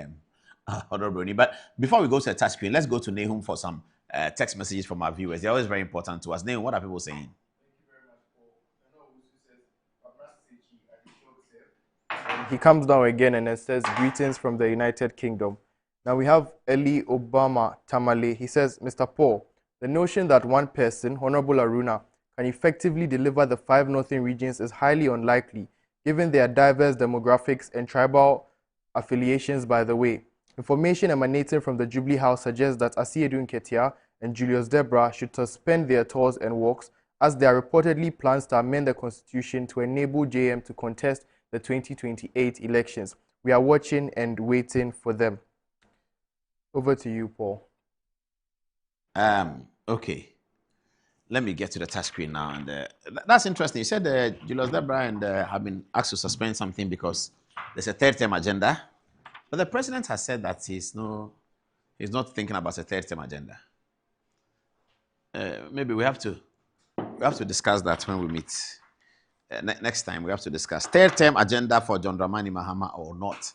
Honorable Bruni. But before we go to the touch screen, let's go to Nahum for some text messages from our viewers. They're always very important to us. Nahum, what are people saying? he comes down again and it says, greetings from the United Kingdom. Now we have Eli Obama Tamale. He says, Mr. Paul, the notion that one person, Honorable Aruna, can effectively deliver the 5 northern regions is highly unlikely, given their diverse demographics and tribal affiliations, by the way. Information emanating from the Jubilee House suggests that Asiedu Nketia and Julius Debra should suspend their tours and walks, as there are reportedly plans to amend the constitution to enable JM to contest the 2028 elections. We are watching and waiting for them. Over to you, Paul. Okay. Let me get to the touch screen now. And that's interesting. You said Julius Debra and have been asked to suspend something because there's a third-term agenda. But the president has said that he's not thinking about a third-term agenda. Maybe we have to discuss that when we meet. Next time, we have to discuss third-term agenda for John Dramani Mahama or not.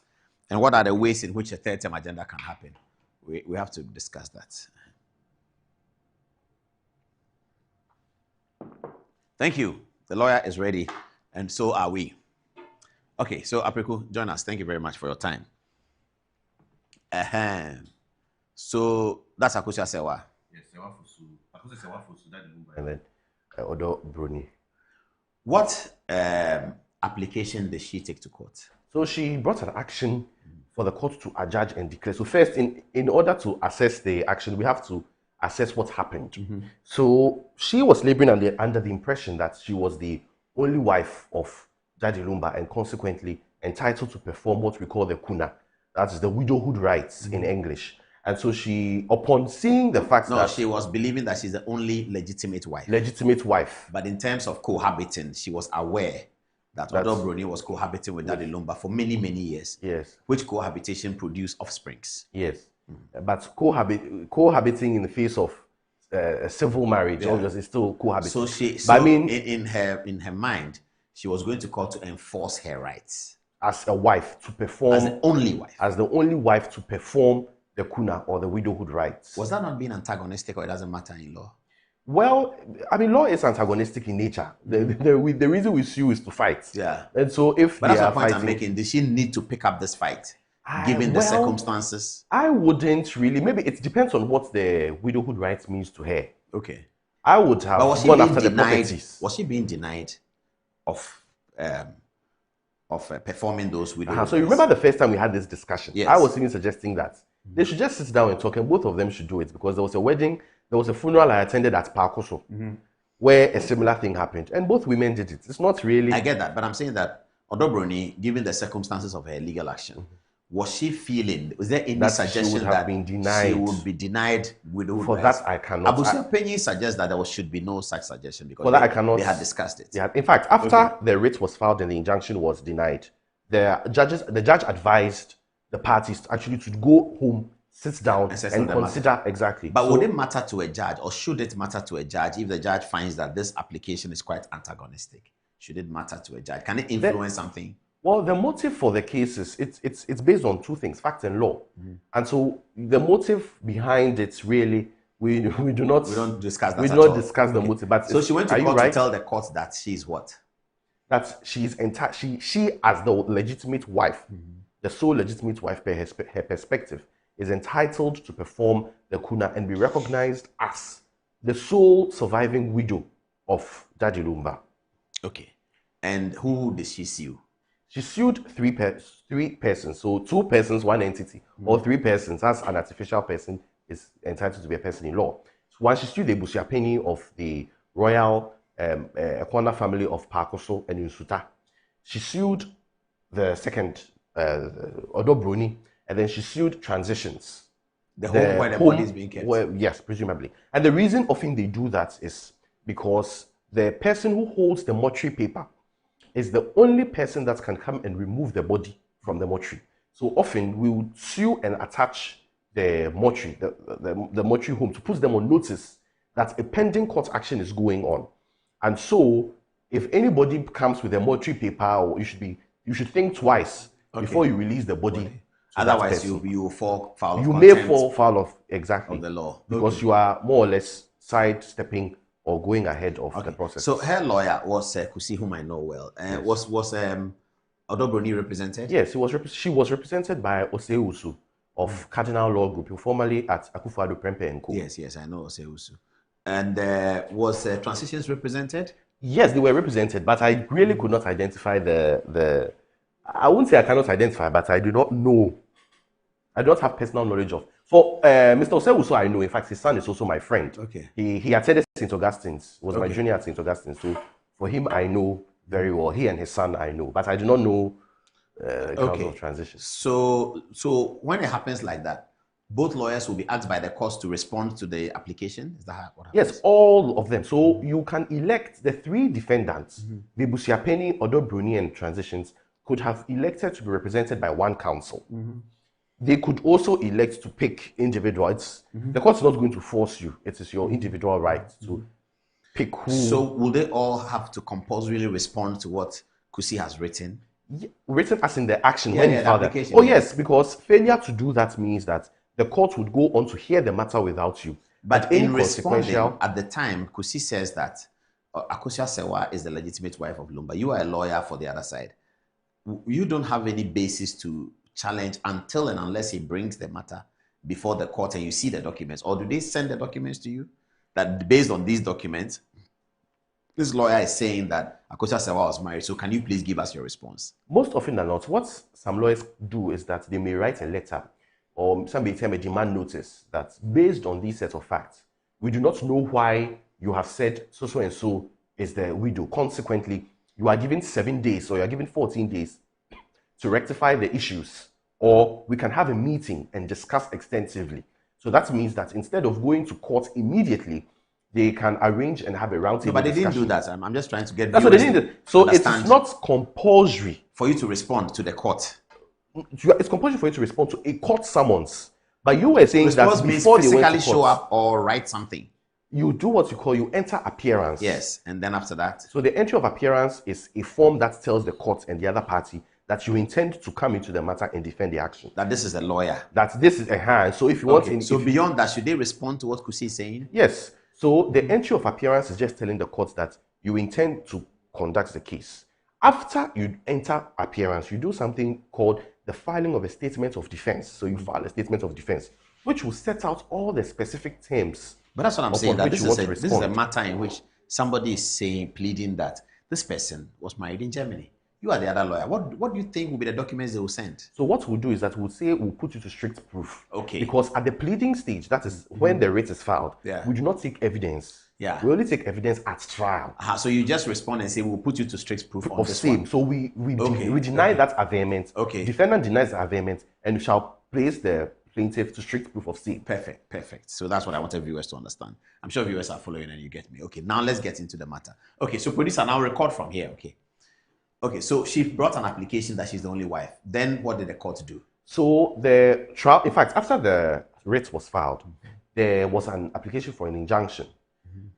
And what are the ways in which a third-term agenda can happen. We have to discuss that. Thank you. The lawyer is ready, and so are we. Okay, so Apriku, join us. Thank you very much for your time. So that's Akosua Sewa. Yes, Sewa Fosu. Akosua Sewa Fosu. That is and then Odo Bruni. What application did she take to court? So she brought an action for the court to adjudge and declare. So first, in order to assess the action, we have to assess what happened. Mm-hmm. So she was laboring under the impression that she was the only wife of Daddy Lumba and consequently entitled to perform what we call the kuna. That is the widowhood rights in English. And so she, upon seeing the fact that... she was believing that she's the only legitimate wife. Legitimate wife. But in terms of cohabiting, she was aware that Odo Bruni was cohabiting with Daddy Lumba for many, many years. Yes. Which cohabitation produced offsprings. Yes. But cohabiting in the face of a civil marriage, obviously, is still cohabiting. So I mean, in her mind, she was going to court to enforce her rights as a wife to perform, as the only wife, to perform the kuna or the widowhood rights. Was that not being antagonistic, or it doesn't matter in law? Well, I mean, law is antagonistic in nature. The reason we sue is to fight. Yeah. And so if but that's the point I'm making. Did she need to pick up this fight? Given the circumstances? I wouldn't really. Maybe it depends on what the widowhood rights means to her. Okay. I would have gone after the properties. Was she being denied of performing those widowhood rights? So you remember the first time we had this discussion? Yes. I was even suggesting that they should just sit down and talk, and both of them should do it, because there was a wedding, there was a funeral I attended at Parkoso, where a similar thing happened, and both women did it. It's not really... I get that, but I'm saying that Odo Bruni, given the circumstances of her legal action, was she feeling, was there any suggestion that she would be denied widowhood For rights? that, I cannot. Abusua Penyi suggests that there should be no such suggestion because For that, I cannot. They had discussed it. Yeah. In fact, after the writ was filed and the injunction was denied, the judge advised the parties actually to go home, sit down, and consider exactly. But would it matter to a judge, or should it matter to a judge if the judge finds that this application is quite antagonistic? Should it matter to a judge? Can it influence something? Well, the motive for the case is it's based on two things: fact and law. And so the motive behind it really we don't discuss that. We do not discuss the motive. But so she went to court to tell the court that she's what? That she's she as the legitimate wife, the sole legitimate wife per her perspective, is entitled to perform the kuna and be recognized as the sole surviving widow of Daddy Lumba. Okay. And who did she sue? She sued three persons. So 2 persons, 1 entity, or 3 persons, as an artificial person is entitled to be a person in law. So one, she sued the Abusua Penyi of the royal Ekwana family of Parkoso and Nsuta. She sued the second, Odo Bruni, and then she sued Transitions. The home where the body is being kept? Yes, presumably. And the reason often they do that is because the person who holds the mortuary paper is the only person that can come and remove the body from the mortuary. So often we would sue and attach the mortuary, the mortuary home, to put them on notice that a pending court action is going on. And so if anybody comes with a mortuary paper, or you should think twice before you release the body. Otherwise you fall foul of you may fall foul of of the law. Because you are more or less sidestepping or going ahead of the process. So her lawyer was Kusi, whom I know well, was Odobroni represented? Yes, she was represented by Oseusu of Cardinal Law Group, formerly at Akufo-Addo Prempeh & Co. Yes, I know Oseusu. And was Transitions represented? Yes, they were represented, but I really could not identify the I wouldn't say I cannot identify, but I do not know. I don't have personal knowledge of. For Mr. Oseusu, I know. In fact, his son is also my friend. Okay. He attended St. Augustine's, was my junior at St. Augustine's. So for him, I know very well. He and his son, I know. But I do not know Council of Transition. So when it happens like that, both lawyers will be asked by the courts to respond to the application? Is that what happens? Yes, all of them. So you can elect the 3 defendants, Bibusiapeni, Odobroni, and Transitions, could have elected to be represented by one counsel. They could also elect to pick individuals. The court is not going to force you. It is your individual right to pick who. So will they all have to compulsorily respond to what Kusi has written? Written as in the action when he filed that. Oh yes, because failure to do that means that the court would go on to hear the matter without you. But in responding, at the time, Kusi says that Akosua Sewa is the legitimate wife of Lumba. You are a lawyer for the other side. You don't have any basis to challenge until and unless he brings the matter before the court and you see the documents. Or do they send the documents to you that based on these documents, this lawyer is saying that Akosua Sewa was married, so can you please give us your response? Most often than not, what some lawyers do is that they may write a letter or somebody tell me a demand notice that based on these set of facts, we do not know why you have said so and so is the widow. Consequently, you are given 7 days or you are given 14 days to rectify the issues, or we can have a meeting and discuss extensively. So that means that instead of going to court immediately, they can arrange and have a roundtable discussion. But they didn't do that. I'm just trying to get. That's what they didn't. So it's not compulsory for you to respond to the court. It's compulsory for you to respond to a court summons. But you were saying that before they went to court, show up or write something. You do what you enter appearance. Yes, and then after that. So the entry of appearance is a form that tells the court and the other party that you intend to come into the matter and defend the action. That this is a lawyer. That this is a hand. So if you want... So beyond that, should they respond to what Kusi is saying? Yes. So the entry of appearance is just telling the court that you intend to conduct the case. After you enter appearance, you do something called the filing of a statement of defense. So you file a statement of defense, which will set out all the specific terms. But that's what I'm saying, that this is a matter in which somebody is saying, pleading that this person was married in Germany. You are the other lawyer. What do you think will be the documents they will send? So what we'll do is that we'll say we'll put you to strict proof. Okay. Because at the pleading stage, that is when the writ is filed, we do not take evidence. Yeah. We only take evidence at trial. So you just respond and say we'll put you to strict proof on this one. So we deny that averment. Okay. Defendant denies the averment and we shall place the plaintiff to strict proof of same. Perfect. So that's what I wanted viewers to understand. I'm sure viewers are following and you get me. Okay, now let's get into the matter. Okay, so producer, now record from here. Okay, so she brought an application that she's the only wife. Then what did the court do? So the trial, in fact, after the writ was filed, there was an application for an injunction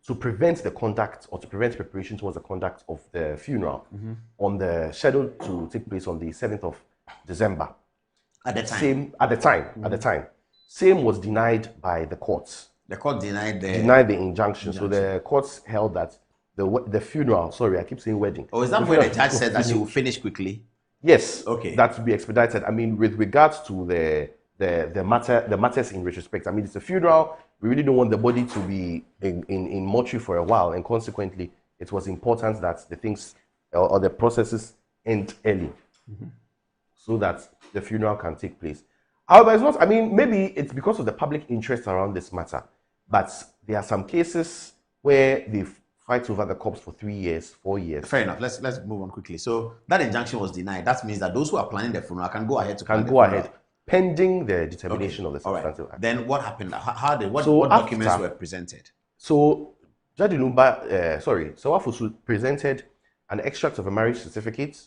to prevent the conduct or to prevent preparation towards the conduct of the funeral on the schedule to take place on the 7th of December. At the time? At the time. Same was denied by the courts. The court denied the injunction. So the courts held that the funeral, sorry, I keep saying wedding. Oh, is that where the judge said that she will finish quickly? Yes. Okay. That to be expedited. I mean, with regards to the matters in retrospect, I mean, it's a funeral. We really don't want the body to be in mortuary for a while, and consequently, it was important that the things or the processes end early, so that the funeral can take place. However, it's not. I mean, maybe it's because of the public interest around this matter, but there are some cases where they fight over the corpse for 3 years, 4 years. Fair enough. Let's move on quickly. So that injunction was denied. That means that those who are planning the funeral can go ahead to plan the funeral. Pending the determination of the substantive act. Then what happened? What documents were presented? So Judge Lumba, Sawafosu presented an extract of a marriage certificate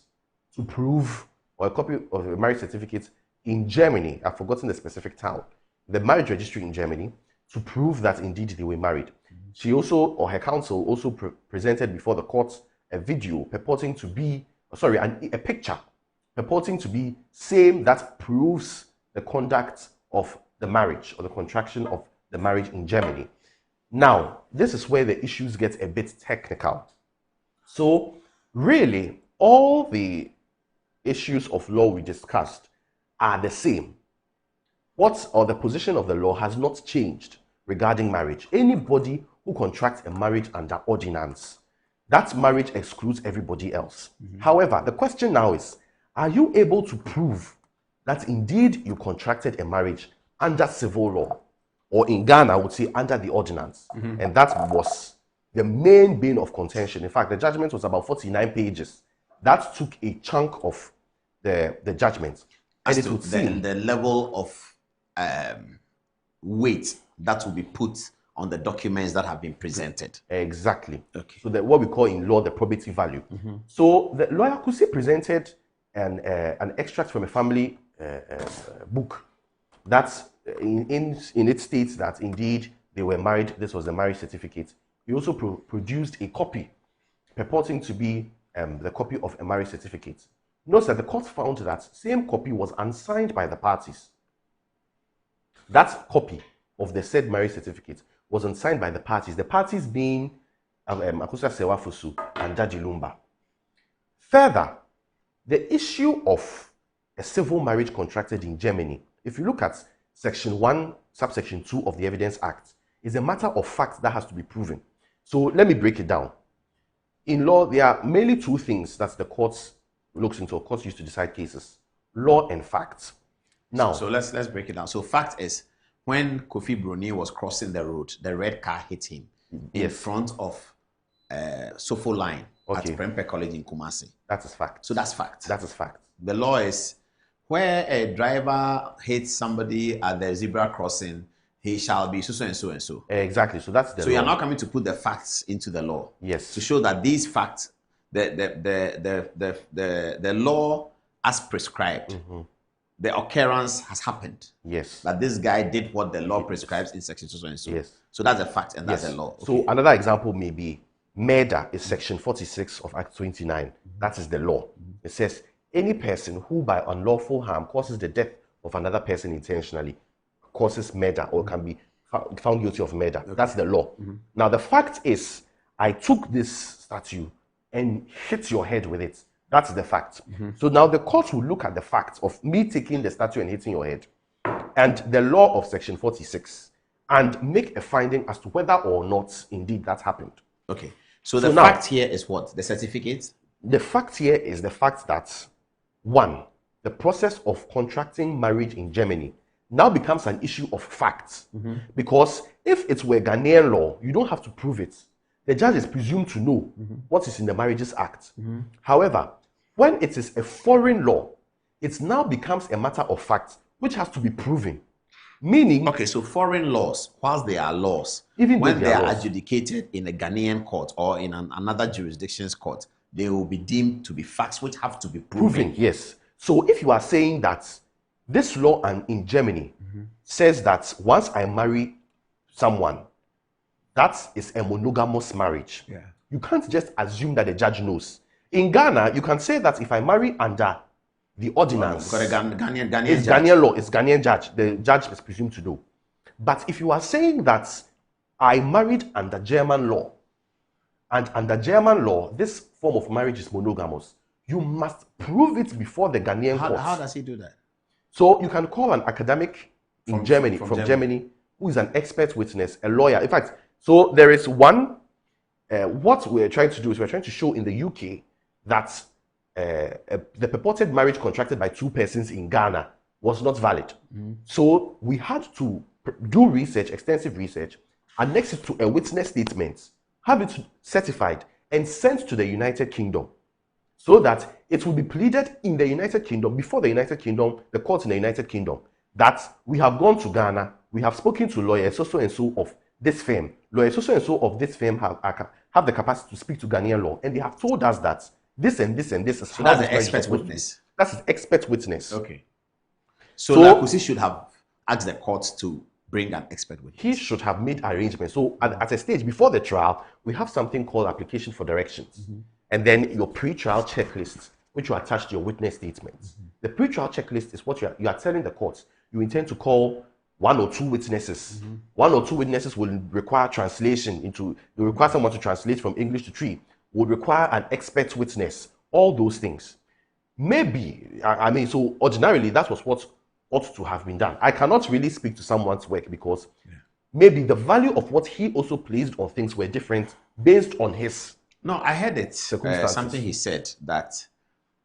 to prove, or a copy of a marriage certificate in Germany. I've forgotten the specific town. The marriage registry in Germany, to prove that indeed they were married. She also, or her counsel, also presented before the court a video purporting to be, a picture purporting to be same that proves the conduct of the marriage or the contraction of the marriage in Germany. Now, this is where the issues get a bit technical. So, really, all the issues of law we discussed are the same. The position of the law has not changed regarding marriage. Anybody who contracts a marriage under ordinance, that marriage excludes everybody else. However, the question now is, are you able to prove that indeed you contracted a marriage under civil law, or in Ghana, I would say under the ordinance? And that was the main bane of contention. In fact, the judgment was about 49 pages. That took a chunk of the judgment. As And it to would seem the level of weight that will be put on the documents that have been presented. Exactly. Okay. So what we call in law the probative value. So the lawyer Kusi presented an extract from a family book that in it states that indeed they were married. This was the marriage certificate. He also produced a copy purporting to be the copy of a marriage certificate. Notice that the court found that same copy was unsigned by the parties. That copy of the said marriage certificate was unsigned by the parties being Akusa Sewafusu and Jaji Lumba. Further, the issue of a civil marriage contracted in Germany, if you look at Section 1, Subsection 2 of the Evidence Act, is a matter of fact that has to be proven. So let me break it down. In law, there are mainly two things that the courts looks into. Courts used to decide cases: law and facts. Now, so let's break it down. So fact is, when Kofi Bruni was crossing the road, the red car hit him in front of Sofo Line at Prempeh College in Kumasi. That is fact. So that's fact. That is fact. The law is, where a driver hits somebody at the zebra crossing, he shall be so and so and so. Exactly. So that's the So law. you're now coming to put the facts into the law. Yes. To show that these facts, the law as prescribed, the occurrence has happened. Yes. That this guy did what the law prescribes in section so and so. Yes. So that's a fact and that's a law. So another example may be murder is Section 46 of Act 29. That is the law. It says any person who by unlawful harm causes the death of another person intentionally causes murder or can be found guilty of murder. That's the law. Now the fact is, I took this statue and hit your head with it. That's the fact. So now the court will look at the fact of me taking the statue and hitting your head and the law of Section 46 and make a finding as to whether or not indeed that happened. Okay. So the fact here is what? The certificate? The fact here is the fact that, one, the process of contracting marriage in Germany now becomes an issue of facts. Because if it were Ghanaian law, you don't have to prove it. The judge is presumed to know what is in the Marriages Act. However, when it is a foreign law, it now becomes a matter of fact which has to be proven. Meaning... Okay, so foreign laws, whilst they are laws, even when they are adjudicated in a Ghanaian court or in another jurisdiction's court, they will be deemed to be facts which have to be proven. Yes. So if you are saying that this law in Germany says that once I marry someone, that is a monogamous marriage. You can't just assume that the judge knows. In Ghana, you can say that if I marry under the ordinance, it's Ghanaian law, it's Ghanaian judge. The judge is presumed to know. But if you are saying that I married under German law, and under German law, this form of marriage is monogamous, you must prove it before the Ghanaian court. How does he do that? So you can call an academic from Germany, who is an expert witness, a lawyer. In fact, so there is one, what we're trying to do is we're trying to show in the UK that the purported marriage contracted by two persons in Ghana was not valid. So we had to do research, extensive research, annex it to a witness statement, have it certified and sent to the United Kingdom so that it will be pleaded in the United Kingdom, before the United Kingdom, the court in the United Kingdom, that we have gone to Ghana, we have spoken to lawyers so and so of this firm. Lawyers so and so of this firm have the capacity to speak to Ghanaian law, and they have told us that this and this and this is so that's the expert witness. That's an expert witness. Okay. So Lakusi should have asked the court to bring an expert witness. He should have made arrangements. So at a stage before the trial, we have something called application for directions. And then your pre-trial checklist, which you attach to your witness statements. The pre-trial checklist is what you are telling the court. You intend to call one or two witnesses. One or two witnesses will require translation you require someone to translate from English to Twi, would require an expert witness, all those things. maybe, I mean, so ordinarily that was what ought to have been done. I cannot really speak to someone's work because maybe the value of what he also placed on things were different based on his. No, I heard it. Something he said that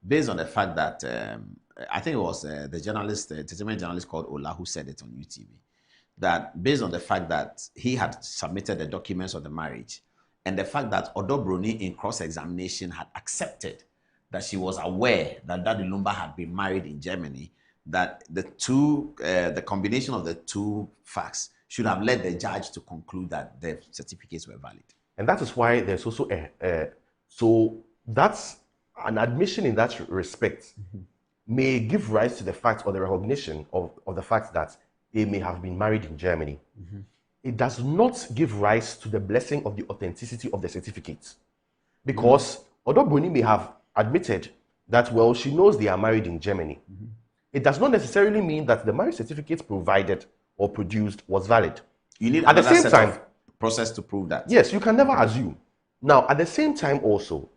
based on the fact that I think it was the journalist, the entertainment journalist called Ola who said it on UTV, that based on the fact that he had submitted the documents of the marriage and the fact that Odo Broni in cross-examination had accepted that she was aware that Daddy Lumba had been married in Germany, that the combination of the two facts should have led the judge to conclude that the certificates were valid. And that is why there's also so that's an admission in that respect may give rise to the fact or the recognition of the fact that they may have been married in Germany. It does not give rise to the blessing of the authenticity of the certificates. Because Odo Broni may have admitted that, well, she knows they are married in Germany. It does not necessarily mean that the marriage certificate provided or produced was valid. You need at the same time process to prove that. Yes, you can never assume. Now, at the same time also,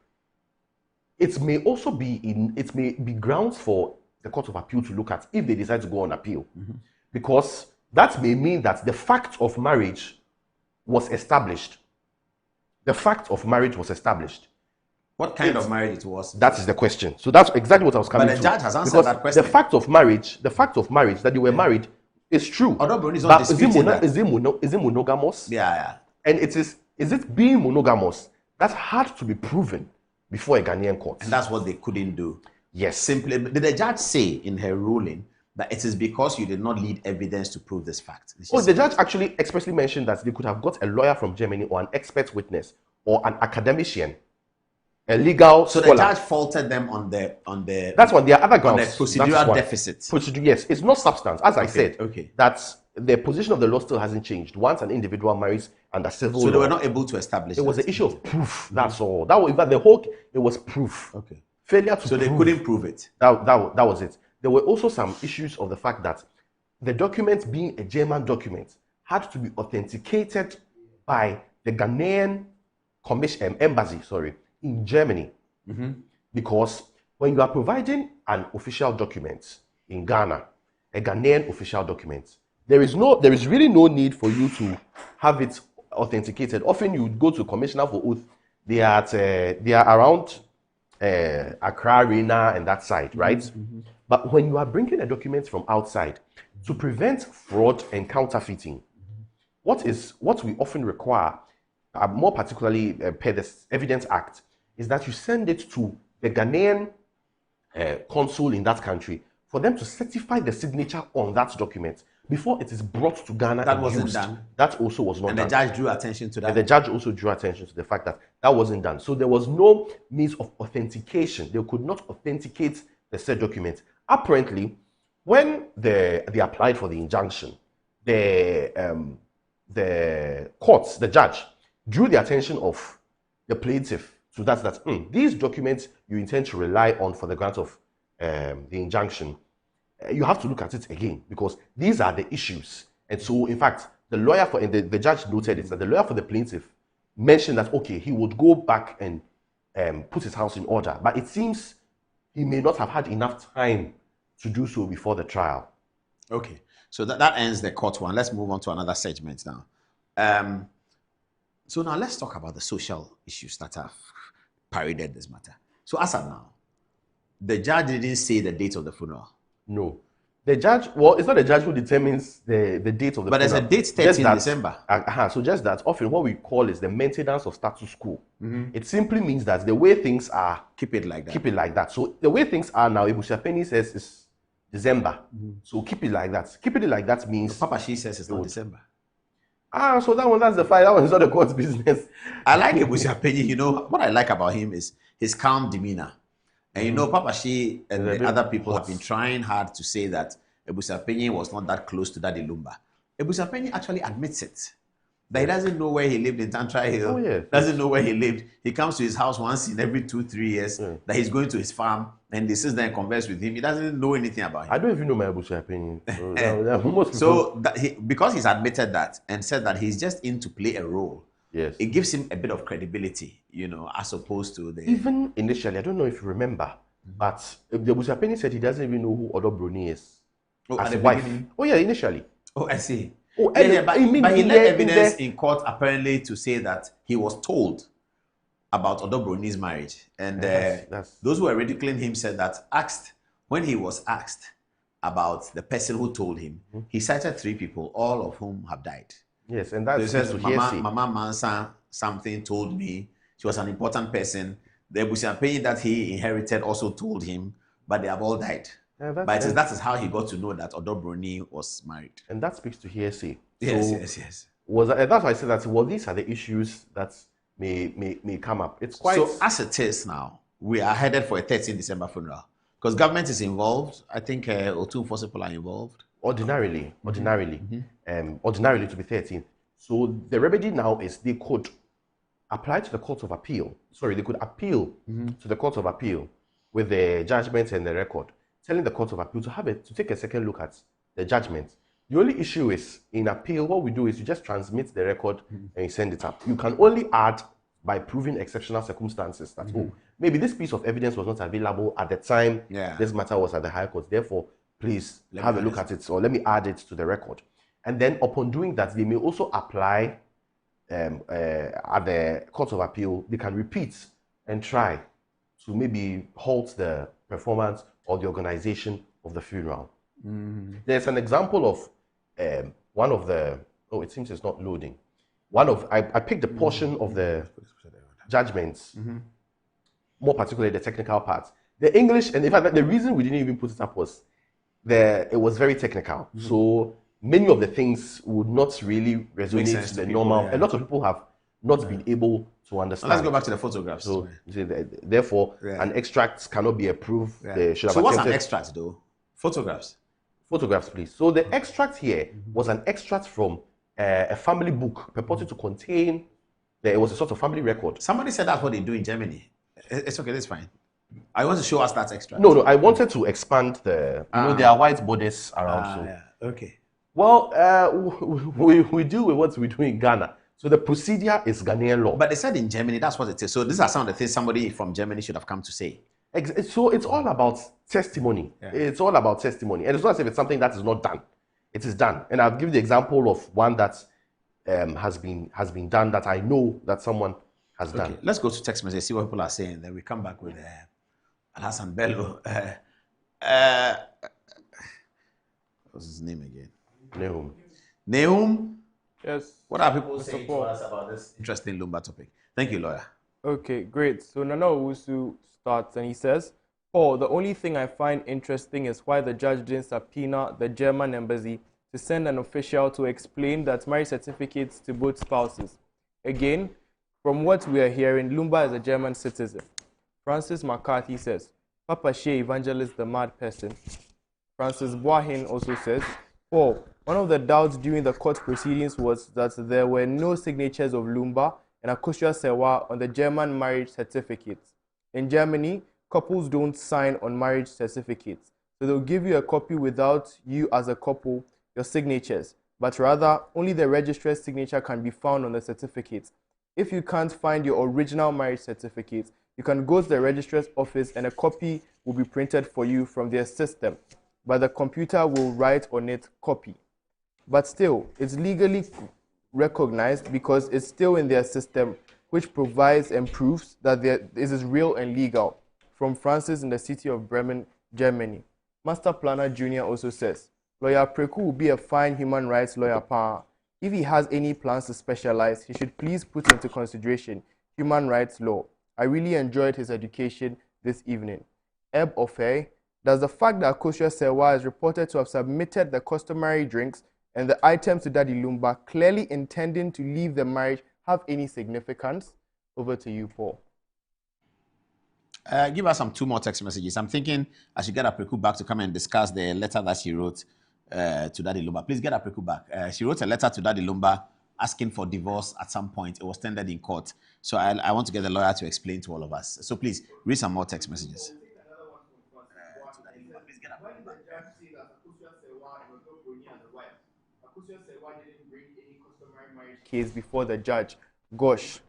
it may also be it may be grounds for the Court of Appeal to look at if they decide to go on appeal. Because that may mean that the fact of marriage was established. The fact of marriage was established. What kind of marriage it was? That is the question. So that's exactly what I was coming to. But the judge has answered that question. The fact of marriage that they were married is true. Odo Broni is not disputing that. Is it monogamous? Yeah. And is it being monogamous that had to be proven before a Ghanaian court? And that's what they couldn't do. Yes. Simply, did the judge say in her ruling that it is because you did not lead evidence to prove this fact? The judge actually expressly mentioned that they could have got a lawyer from Germany or an expert witness or an academician, a legal scholar. So the judge faulted them on the that's what there are other grounds. On the procedural deficit. Yes, it's not substance. As I said, that the position of the law still hasn't changed. Once an individual marries under civil law, so they were not able to establish. It was an issue of proof. That's all. It was proof. Okay. Failure to. So they couldn't prove it. That was it. There were also some issues of the fact that the document, being a German document, had to be authenticated by the Ghanaian embassy, in Germany. Because when you are providing an official document in Ghana, a Ghanaian official document, there is really no need for you to have it authenticated. Often you go to Commissioner for Oath, they are around Accra, Arena, and that side, right? But when you are bringing a document from outside to prevent fraud and counterfeiting, what we often require, more particularly per the Evidence Act, is that you send it to the Ghanaian consul in that country for them to certify the signature on that document before it is brought to Ghana. That wasn't done. That also was not done. And the judge drew attention to that. And the judge also drew attention to the fact that that wasn't done. So there was no means of authentication. They could not authenticate the said document. Apparently, when they applied for the injunction, the courts, the judge, drew the attention of the plaintiff to that these documents you intend to rely on for the grant of the injunction, you have to look at it again because these are the issues. And so, in fact, the lawyer for the judge noted it that the lawyer for the plaintiff mentioned that he would go back and put his house in order, but it seems he may not have had enough time to do so before the trial. Okay, so that ends the court one. Let's move on to another segment now. So now let's talk about the social issues that have paraded this matter. So as of now, the judge didn't say the date of the funeral. No. The judge, it's not the judge who determines the date of the funeral. But there's a date 13 December. So just that, often what we call is the maintenance of status quo. It simply means that the way things are, keep it like that. Keep it like that. So the way things are now, Ebusapeni says is December. So keep it like that. Keeping it like that means... Papa She says it's not December. So that's the fight. That one is not the court's business. I like Ebusapeni. You know, what I like about him is his calm demeanor. And you know, Papa She and the other people have been trying hard to say that Ebusapeni was not that close to Daddy Lumba. Ebusapeni actually admits it. That he doesn't know where he lived in Tantra Hill. Doesn't know where he lived. He comes to his house once in every 2-3 years. That he's going to his farm and they sit there and converse with him. He doesn't know anything about him. I don't even know my Ebusapeni. Because he's admitted that and said that he's just in to play a role. Yes. It gives him a bit of credibility, you know, as opposed to the... Even initially, I don't know if you remember, But the Busiapeni said he doesn't even know who Odo Bruni is. Oh, as at a the wife. beginning? Oh, yeah, initially. Oh, I see. Oh, But he led evidence in court apparently to say that he was told about Odo Bruni's marriage. And those who were ridiculing him said that when he was asked about the person who told him, he cited 3 people, all of whom have died. Yes, and that's so he says, Mama Mansa something told me. She was an important person. The Busiapeni that he inherited also told him, but they have all died. Yeah, but that is how he got to know that Odo Bruni was married. And that speaks to hearsay. Yes. That's why I said that, well, these are the issues that may come up. It's quite... So as it is now, we are headed for a 13 December funeral. Because government is involved. I think Otu Fosipol are involved. Ordinarily, to be 13. So the remedy now is they could apply to the Court of Appeal. Sorry, they could appeal to the Court of Appeal with the judgment and the record, telling the Court of Appeal to take a second look at the judgment. The only issue is, in appeal, what we do is you just transmit the record and you send it up. You can only add by proving exceptional circumstances that, maybe this piece of evidence was not available at the time this matter was at the High Court. Therefore, please have a look at it, or let me add it to the record. And then upon doing that, they may also apply at the Court of Appeal. They can repeat and try to maybe halt the performance or the organization of the funeral. There's an example of one of the, it seems it's not loading. I picked a portion of the judgments, more particularly the technical part. The English, and in fact, the reason we didn't even put it up was it was very technical. So many of the things would not really resonate to the normal. A lot of people have not been able to understand. Let's go back to the photographs. So therefore, an extract cannot be approved. So what's an extract though? Photographs. Photographs, please. So the extract here was an extract from a family book purported to contain, it was a sort of family record. Somebody said that's what they do in Germany. It's okay, that's fine. I want to show us that extract. No, I wanted to expand there are white borders around. Okay. Well, we deal with what we do in Ghana. So the procedure is Ghanaian law. But they said in Germany, that's what it is. So these are some of the things somebody from Germany should have come to say. So it's all about testimony. It's all about testimony. And it's not as if it's something that is not done. It is done. And I'll give the example of one that has been done that I know that someone has done. Let's go to text message, see what people are saying. Then we come back with Alhassan Bello. What's his name again? Nehum? Yes. What are people saying to us about this interesting Lumba topic? Thank you, lawyer. Okay, great. So Nana Owusu starts and he says, Paul, the only thing I find interesting is why the judge didn't subpoena the German embassy to send an official to explain that marriage certificates to both spouses. Again, from what we are hearing, Lumba is a German citizen. Francis McCarthy says, Papa Shea Evangelist the mad person. Francis Boahin also says, Paul, one of the doubts during the court proceedings was that there were no signatures of Lumba and Akosua Sewa on the German marriage certificates. In Germany, couples don't sign on marriage certificates, so they'll give you a copy without you as a couple, your signatures, but rather only the registrar's signature can be found on the certificate. If you can't find your original marriage certificate, you can go to the registrar's office and a copy will be printed for you from their system, but the computer will write on it copy. But still, it's legally recognized because it's still in their system, which provides and proves that this is real and legal. From Francis in the city of Bremen, Germany. Master Planner Jr. also says, Lawyer Preku will be a fine human rights lawyer. If he has any plans to specialize, he should please put into consideration human rights law. I really enjoyed his education this evening. Eb Ofe, does the fact that Akosua Sewa is reported to have submitted the customary drinks and the items to Daddy Lumba, clearly intending to leave the marriage, have any significance? Over to you, Paul. Give us 2 more text messages. I'm thinking I should get Apreku back to come and discuss the letter that she wrote to Daddy Lumba. Please get Apreku back. She wrote a letter to Daddy Lumba asking for divorce at some point. It was tendered in court. So I want to get the lawyer to explain to all of us. So please, read some more text messages. Case before the judge. Gosh.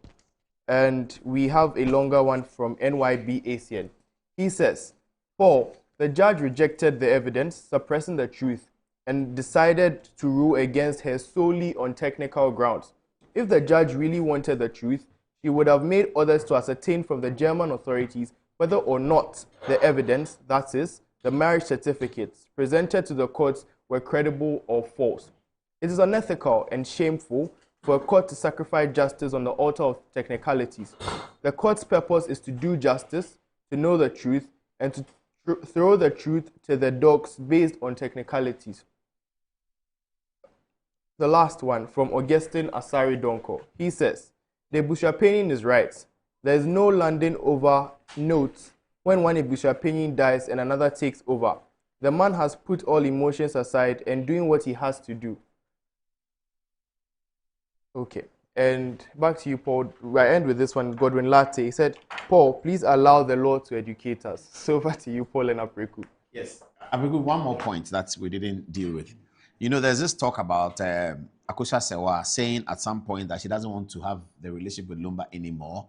And we have a longer one from NYB ACN. He says, Paul, the judge rejected the evidence, suppressing the truth, and decided to rule against her solely on technical grounds. If the judge really wanted the truth, she would have made others to ascertain from the German authorities whether or not the evidence, that is, the marriage certificates presented to the courts, were credible or false. It is unethical and shameful for a court to sacrifice justice on the altar of technicalities. The court's purpose is to do justice, to know the truth, and to throw the truth to the dogs based on technicalities. The last one from Augustine Asari Donko. He says, the Bushapanian is right. There is no landing over notes when one Bushapanian dies and another takes over. The man has put all emotions aside and doing what he has to do. Okay, and back to you, Paul. I end with this one, Godwin Latte. He said, Paul, please allow the law to educate us. So back to you, Paul and Apreku. Yes. Apreku, one more point that we didn't deal with. You know, there's this talk about Akosua Serwaah saying at some point that she doesn't want to have the relationship with Lumba anymore.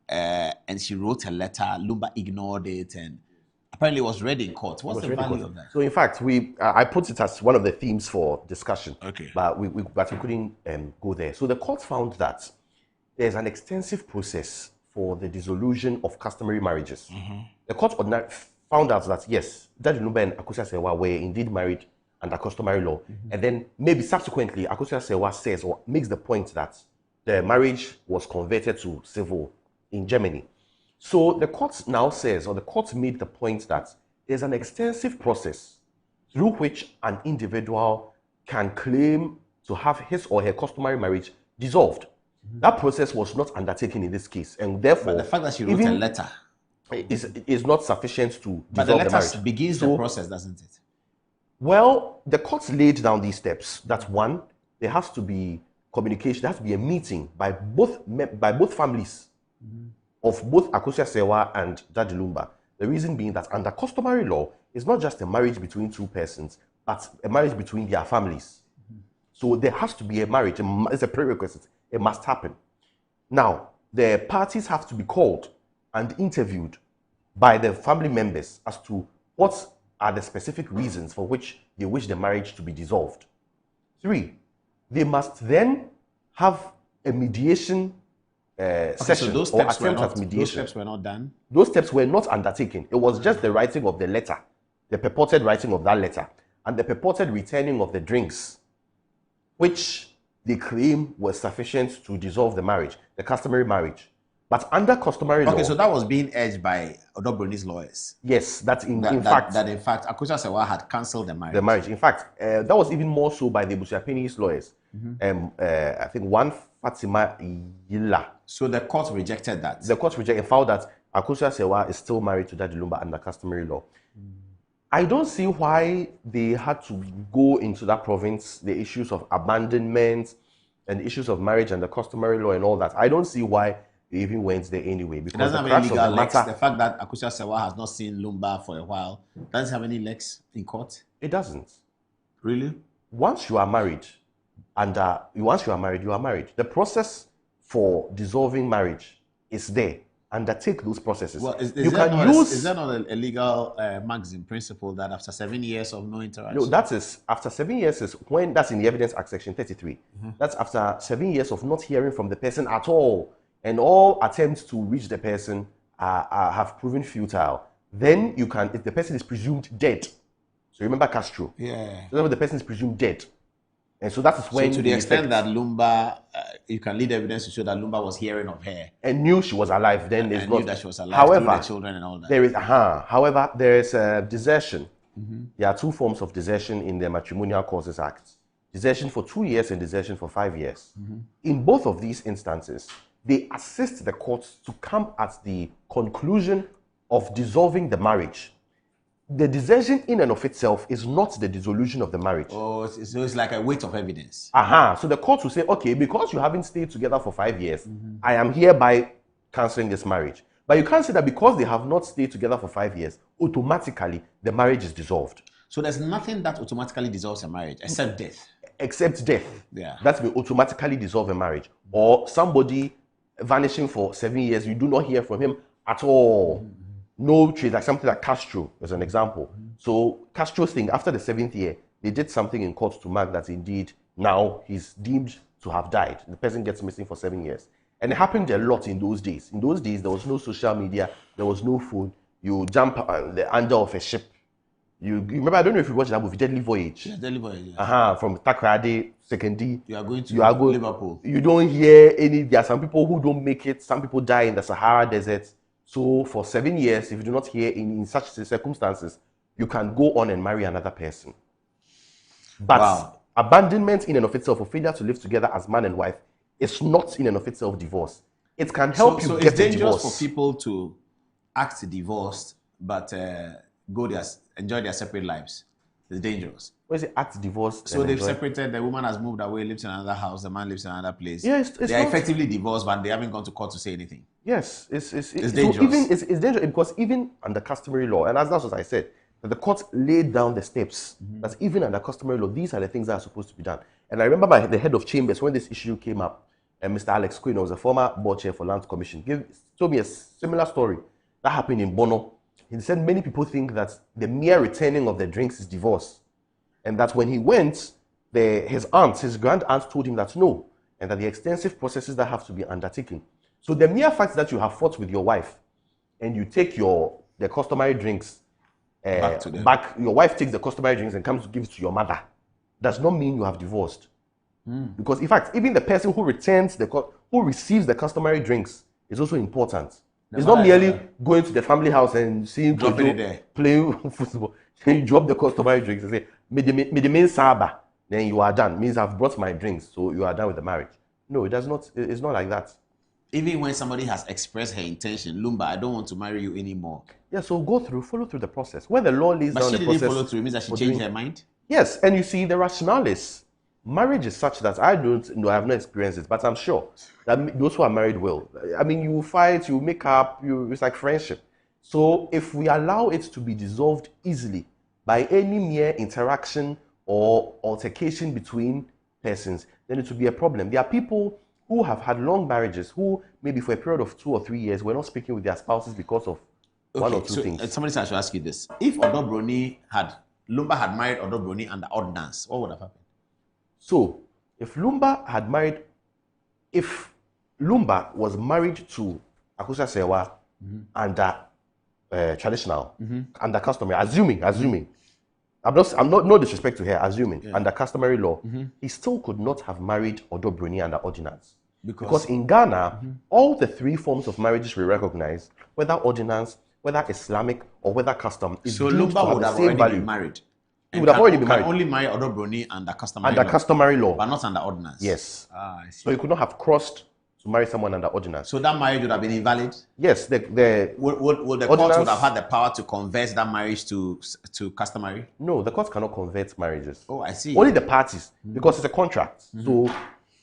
And she wrote a letter, Lumba ignored it, and apparently it was read in court. What's the value of that? So in fact, I put it as one of the themes for discussion. Okay. But we couldn't go there. So the court found that there's an extensive process for the dissolution of customary marriages. Mm-hmm. The court found out that yes, Daddy Lumba and Akosua Serwaah were indeed married under customary law. Mm-hmm. And then maybe subsequently, Akosua Serwaah says or makes the point that the marriage was converted to civil in Germany. So the court now says, or the court made the point that there's an extensive process through which an individual can claim to have his or her customary marriage dissolved. Mm-hmm. That process was not undertaken in this case, and therefore, but the fact that she wrote a letter is not sufficient to dissolve the marriage. But the letter begins the process, doesn't it? Well, the court laid down these steps. That one, there has to be communication. There has to be a meeting by both families. Mm-hmm. Of both Akosua Serwaah and Daddy Lumba. The reason being that under customary law, it's not just a marriage between two persons, but a marriage between their families. Mm-hmm. So there has to be a marriage. It's a prerequisite. It must happen. Now, the parties have to be called and interviewed by the family members as to what are the specific reasons for which they wish the marriage to be dissolved. 3, they must then have a mediation session, so those or steps attempt at mediation. Those steps were not done? Those steps were not undertaken. It was just the writing of the letter, the purported writing of that letter, and the purported returning of the drinks, which they claim was sufficient to dissolve the marriage, the customary marriage. But under customary law... Okay, so that was being urged by Odobroni's lawyers? Yes, in fact, Akosua Serwaah had cancelled the marriage. The marriage. In fact, that was even more so by the Bushapani's lawyers. Mm-hmm. I think one Fatima Yila. So the court rejected that? The court rejected and found that Akosua Serwaah is still married to Daddy Lumba under customary law. I don't see why they had to go into that province, the issues of abandonment and the issues of marriage and the customary law and all that. I don't see why they even went there anyway. Because it doesn't have any legal legs. The fact that Akosua Serwaah has not seen Lumba for a while doesn't have any legs in court? It doesn't. Really? Once you are married, you are married. The process for dissolving marriage is there. Undertake those processes. Well, is that not a legal maxim principle that after 7 years of no interaction? No, that is after 7 years is when that's in the Evidence Act section 33. Mm-hmm. That's after 7 years of not hearing from the person at all, and all attempts to reach the person have proven futile. Then you can, if the person is presumed dead. So remember Castro. Yeah. So the person is presumed dead. And so that is when... So to the extent that Lumba, you can lead evidence to show that Lumba was hearing of her. And knew she was alive. Then it's not... knew that she was alive, however, the children and all that. There is desertion. Mm-hmm. There are 2 forms of desertion in the Matrimonial Causes Act. Desertion for 2 years and desertion for 5 years. Mm-hmm. In both of these instances, they assist the courts to come at the conclusion of dissolving the marriage. The desertion in and of itself is not the dissolution of the marriage. Oh, so it's like a weight of evidence. So the court will say, okay, because you haven't stayed together for 5 years, I am hereby cancelling this marriage. But you can't say that because they have not stayed together for 5 years, automatically the marriage is dissolved. So there's nothing that automatically dissolves a marriage except death. Except death. Yeah. That will automatically dissolve a marriage. Or somebody vanishing for 7 years, you do not hear from him at all. no trace, like something like Castro as an example. So Castro's thing, after the 7th year, they did something in court to mark that indeed now he's deemed to have died. The person gets missing for 7 years. And it happened a lot in those days. In those days, there was no social media, there was no phone. You jump on the under of a ship. You remember, I don't know if you watched that movie, Deadly Voyage. Yeah, Deadly Voyage, yeah. From Takoradi, Sekondi. You are going to Liverpool. You don't hear any, there are some people who don't make it, some people die in the Sahara Desert. So for 7 years, if you do not hear in such circumstances, you can go on and marry another person. But abandonment in and of itself, or failure to live together as man and wife, is not in and of itself divorce. It can help you get a divorce. So it's dangerous for people to act divorced, but enjoy their separate lives. It's dangerous. What is it, act divorced? So they've separated, the woman has moved away, lives in another house, the man lives in another place. Yes, they are effectively divorced, but they haven't gone to court to say anything. Yes, it's dangerous. So it's dangerous because even under customary law, and that's what I said, that the court laid down the steps, that even under customary law, these are the things that are supposed to be done. And I remember the head of chambers, when this issue came up, Mr. Alex Quinn, who was a former board chair for Land Commission, told me a similar story that happened in Bono. He said many people think that the mere returning of the drinks is divorce. And that when he went, his grand aunt told him that no, and that the extensive processes that have to be undertaken. So the mere fact that you have fought with your wife and you take the customary drinks back, your wife takes the customary drinks and comes to give it to your mother, does not mean you have divorced. Because in fact, even the person who receives the customary drinks is also important. It's not merely going to the family house and seeing Kojo playing football. You drop the customary drinks and say, "Medime saba," then you are done. Means I've brought my drinks, so you are done with the marriage. No, it does not. It's not like that. Even when somebody has expressed her intention, Lumba, I don't want to marry you anymore. Yeah, so follow through the process. When the law lays down the process. But she didn't follow through. It means that she changed her mind? Yes, and you see, the rationale is, marriage is such that I have no experiences, but I'm sure that those who are married will. I mean, you fight, you make up, it's like friendship. So if we allow it to be dissolved easily by any mere interaction or altercation between persons, then it will be a problem. There are people who have had long marriages who maybe for a period of 2 or 3 years were not speaking with their spouses because of one or two things. Somebody said I should ask you this. If Lumba had married Odobroni under ordinance, what would have happened? So, if Lumba was married to Akusa Sewa under traditional, under customary, assuming, I'm not no disrespect to her, assuming under customary law, he still could not have married Odobroni under ordinance. Because in Ghana, all the 3 forms of marriages we recognize, whether ordinance, whether Islamic, or whether custom, is so deemed Lumba to have would the have same already value. been married. He would have already been married. Can only marry Odobroni under customary law. But not under ordinance. Yes. I see. So he could not have crossed to marry someone under ordinance. So that marriage would have been invalid? Yes. Would the court would have had the power to convert that marriage to customary? No, the court cannot convert marriages. Oh, I see. Only the parties, because it's a contract. So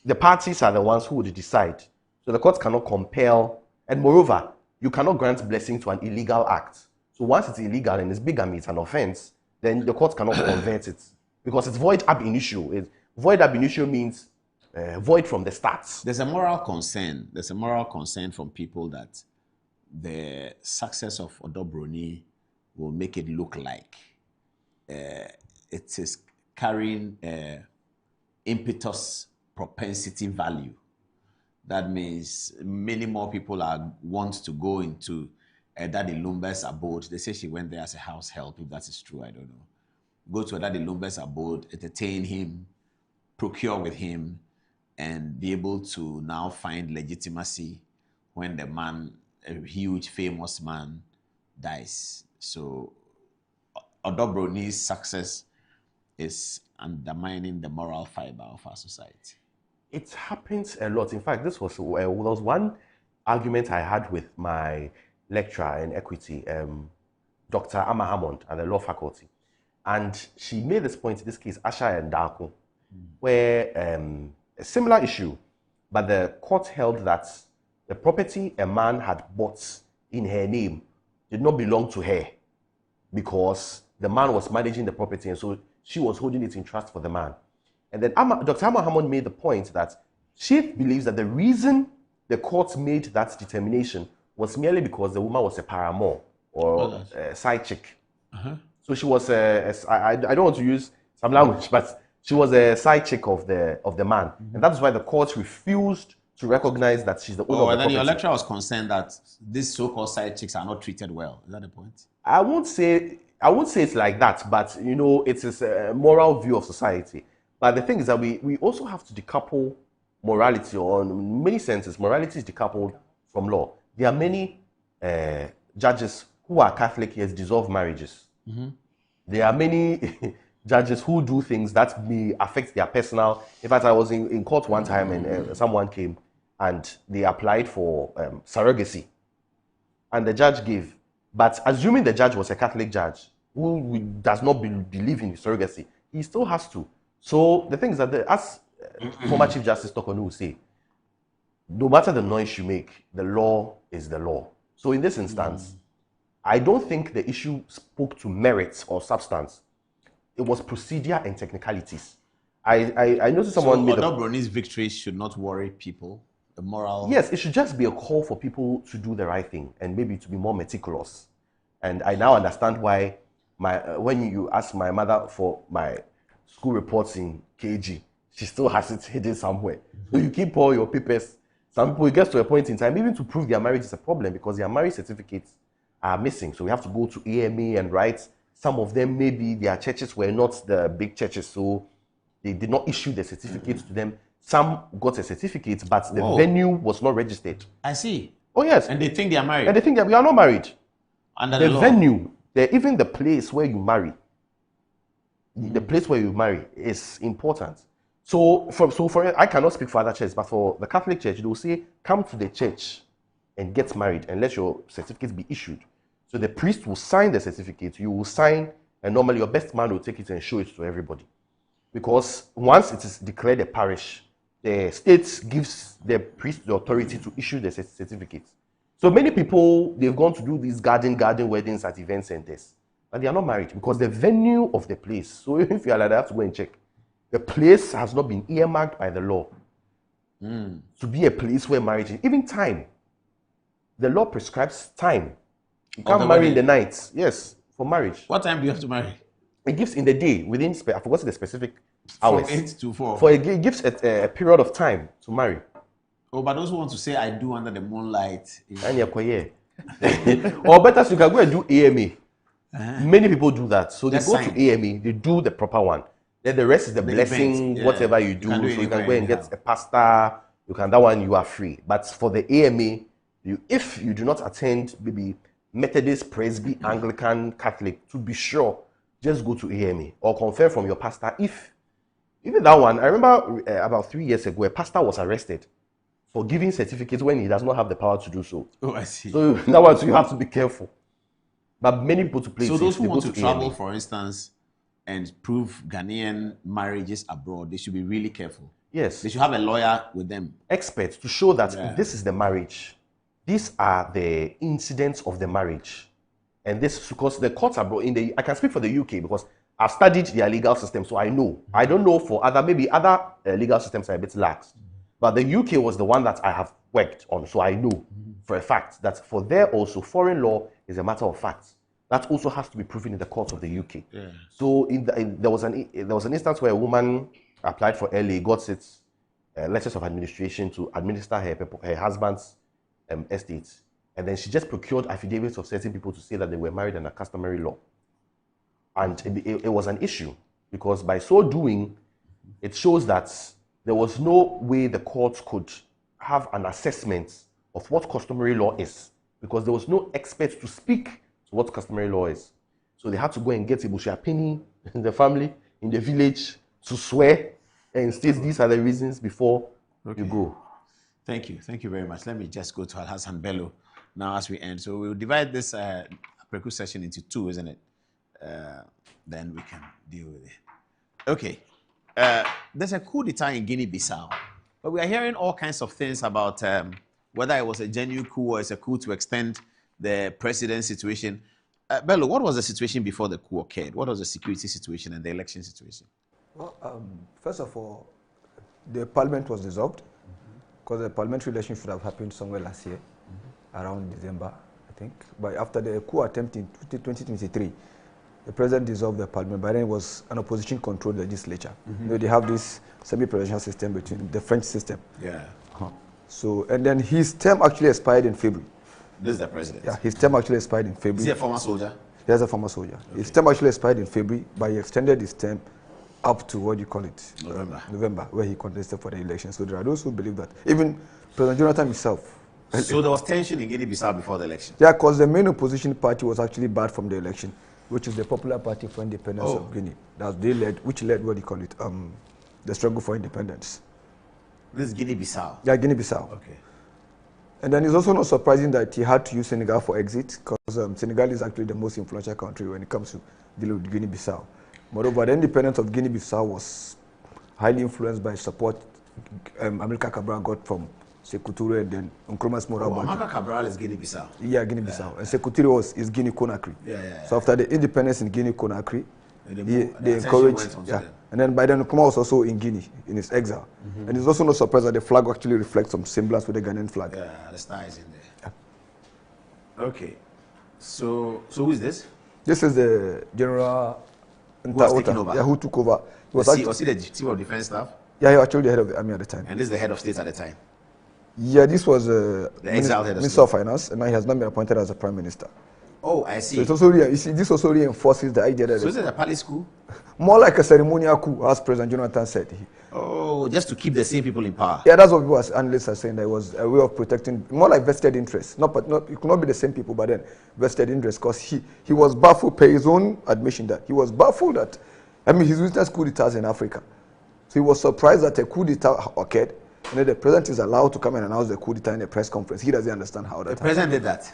the parties are the ones who would decide. So the court cannot compel, and moreover, you cannot grant blessing to an illegal act. So once it's illegal and it's bigamy, it's an offense, then the court cannot convert it because it's void ab initio. Void ab initio means void from the start. There's a moral concern. There's a moral concern from people that the success of Odobroni will make it look like it is carrying impetus propensity value. That means many more people want to go into Daddy Lumba's abode. They say she went there as a house help. If that is true, I don't know. Go to Daddy Lumba's abode, entertain him, procure with him, and be able to now find legitimacy when the man, a huge famous man, dies. So Odobroni's success undermining the moral fiber of our society. It happens a lot. In fact, there was one argument I had with my lecturer in equity, Dr. Amma Hammond at the law faculty. And she made this point, in this case, Asha and Darko, where a similar issue, but the court held that the property a man had bought in her name did not belong to her because the man was managing the property and so she was holding it in trust for the man. And then Dr. Amma Hammond made the point that she believes that the reason the court made that determination was merely because the woman was a paramour or side chick. So she was I don't want to use some language, but she was a side chick of the man, and that's why the court refused to recognize that she's the owner of the and then property. your lecturer was concerned that these so-called side chicks are not treated well. Is that the point? I won't say it's like that, but you know, it is a moral view of society. But the thing is that we also have to decouple morality, or in many senses, morality is decoupled from law. There are many judges who are Catholic yet dissolve marriages. There are many judges who do things that may affect their personal. In fact, I was in court one time and someone came and they applied for surrogacy, and the judge gave. But assuming the judge was a Catholic judge who does not believe in surrogacy, he still has to. So the thing is that, as former Chief Justice Tokonu will say, no matter the noise you make, the law is the law. So in this instance, I don't think the issue spoke to merits or substance. It was procedure and technicalities. I noticed someone made Broni's victory should not worry people. The moral. Yes, it should just be a call for people to do the right thing and maybe to be more meticulous. And I now understand why when you ask my mother for my school reports in KG, she still has it hidden somewhere. So you keep all your papers. Some people, it gets to a point in time, even to prove their marriage is a problem because their marriage certificates are missing. So we have to go to AMA and write. Some of them, maybe their churches were not the big churches, so they did not issue the certificates to them. Some got a certificate, but the venue was not registered. I see. Oh, yes. And they think they are married. And they think that we are not married. Under the law. Venue, even the place where you marry, the place where you marry is important. So for I cannot speak for other churches, but for the Catholic Church, they will say, come to the church and get married and let your certificate be issued. So the priest will sign the certificate, you will sign, and normally your best man will take it and show it to everybody. Because once it is declared a parish, the state gives the priest the authority to issue the certificate. So many people, they've gone to do these garden weddings at event centers, but they are not married because the venue of the place. So if you are like that, have to go and check. The place has not been earmarked by the law to be a place where marriage is. Even time. The law prescribes time. You can't marry in the night. Yes, for marriage. What time do you have to marry? It gives in the day, within, I forgot the specific hours. From 8 to 4. For it gives a period of time to marry. Oh, but those who want to say I do under the moonlight. Or better, so you can go and do AMA. Many people do that. So they go to AMA, they do the proper one. Then the rest is the blessing, whatever you do. So you can go and get a pastor. You can, that one you are free. But for the AMA, if you do not attend maybe Methodist, Presby, Anglican, Catholic, to be sure, just go to AMA or confirm from your pastor. Even that one, I remember about 3 years ago, a pastor was arrested for giving certificates when he does not have the power to do so. Oh, I see. So that one, so you have to be careful. But many people to play. So those who want to travel, for instance, and prove Ghanaian marriages abroad, they should be really careful. Yes. They should have a lawyer with them. Experts to show that this is the marriage. These are the incidents of the marriage. And this, because the courts abroad, I can speak for the UK because I've studied their legal system, so I know. I don't know for maybe other legal systems are a bit lax. But the UK was the one that I have worked on, so I know for a fact that for there also, foreign law is a matter of fact. That also has to be proven in the courts of the UK. Yeah. So there was an instance where a woman applied for LA, got its letters of administration to administer her husband's estate, and then she just procured affidavits of certain people to say that they were married under customary law. And it was an issue because by so doing, it shows that there was no way the courts could have an assessment of what customary law is because there was no expert to speak to what customary law is. So they had to go and get a Bushiapini in the family, in the village, to swear and state these are the reasons before you go. Thank you. Thank you very much. Let me just go to Alhassan Bello now as we end. So we'll divide this Preku session into two, isn't it? Then we can deal with it. Okay. There's a coup d'etat in Guinea-Bissau, but we are hearing all kinds of things about whether it was a genuine coup or it's a coup to extend the president's situation. Bello, what was the situation before the coup occurred? What was the security situation and the election situation? Well, first of all, the parliament was dissolved because the parliamentary election should have happened somewhere last year, around December, I think. But after the coup attempt in 2023, the president dissolved the parliament. By then it was an opposition-controlled legislature. You know, they have this semi-presidential system between the French system. Yeah. So, and then his term actually expired in February. This is the president? Yeah, his term actually expired in February. Is he a former soldier? He is a former soldier. Okay. His term actually expired in February, but he extended his term up to, what do you call it? November, where he contested for the election. So there are those who believe that. Even President Jonathan himself. So there was tension in Guinea-Bissau before the election? Yeah, because the main opposition party was actually barred from the election, which is the Popular Party for Independence of Guinea. That they led, which led, what do you call it? The struggle for independence. This is Guinea-Bissau? Yeah, Guinea-Bissau. Okay. And then it's also not surprising that he had to use Senegal for exit, because Senegal is actually the most influential country when it comes to dealing with Guinea-Bissau. Moreover, the independence of Guinea-Bissau was highly influenced by support Amilcar Cabral got from Sékou Touré and then Nkrumah's Mora. Amilcar Cabral is Guinea-Bissau? Yeah, Guinea-Bissau. And Sékou Touré is Guinea-Conakry. So after the independence in Guinea-Conakry, they encouraged, and then by then Nkrumah was also in Guinea in his exile. And it's also no surprise that the flag actually reflects some semblance with the Ghanaian flag. Yeah, the star is in there. Yeah. Okay. So who is this? This is the General who was taking over? Yeah, who took over. Was he the chief of defense staff? Yeah, he was actually the head of the army at the time. And this is the head of state at the time? Yeah, this was the exiled head of Minister of Finance, and now he has not been appointed as a prime minister. Oh, I see. So it's also, you see, this also reinforces the idea that... So is it a palace coup? More like a ceremonial coup, as President Jonathan said. Oh, just to keep the same people in power? Yeah, that's what people, analysts are saying, that it was a way of protecting, more like vested interests. It could not be the same people, but then vested interests, because he was baffled, per his own admission, that he was baffled that, I mean, he's witnessed coup d'etats in Africa. So he was surprised that a coup d'etat occurred, and then the president is allowed to come and announce the coup d'etat in a press conference. He doesn't understand how that happened. The president did that?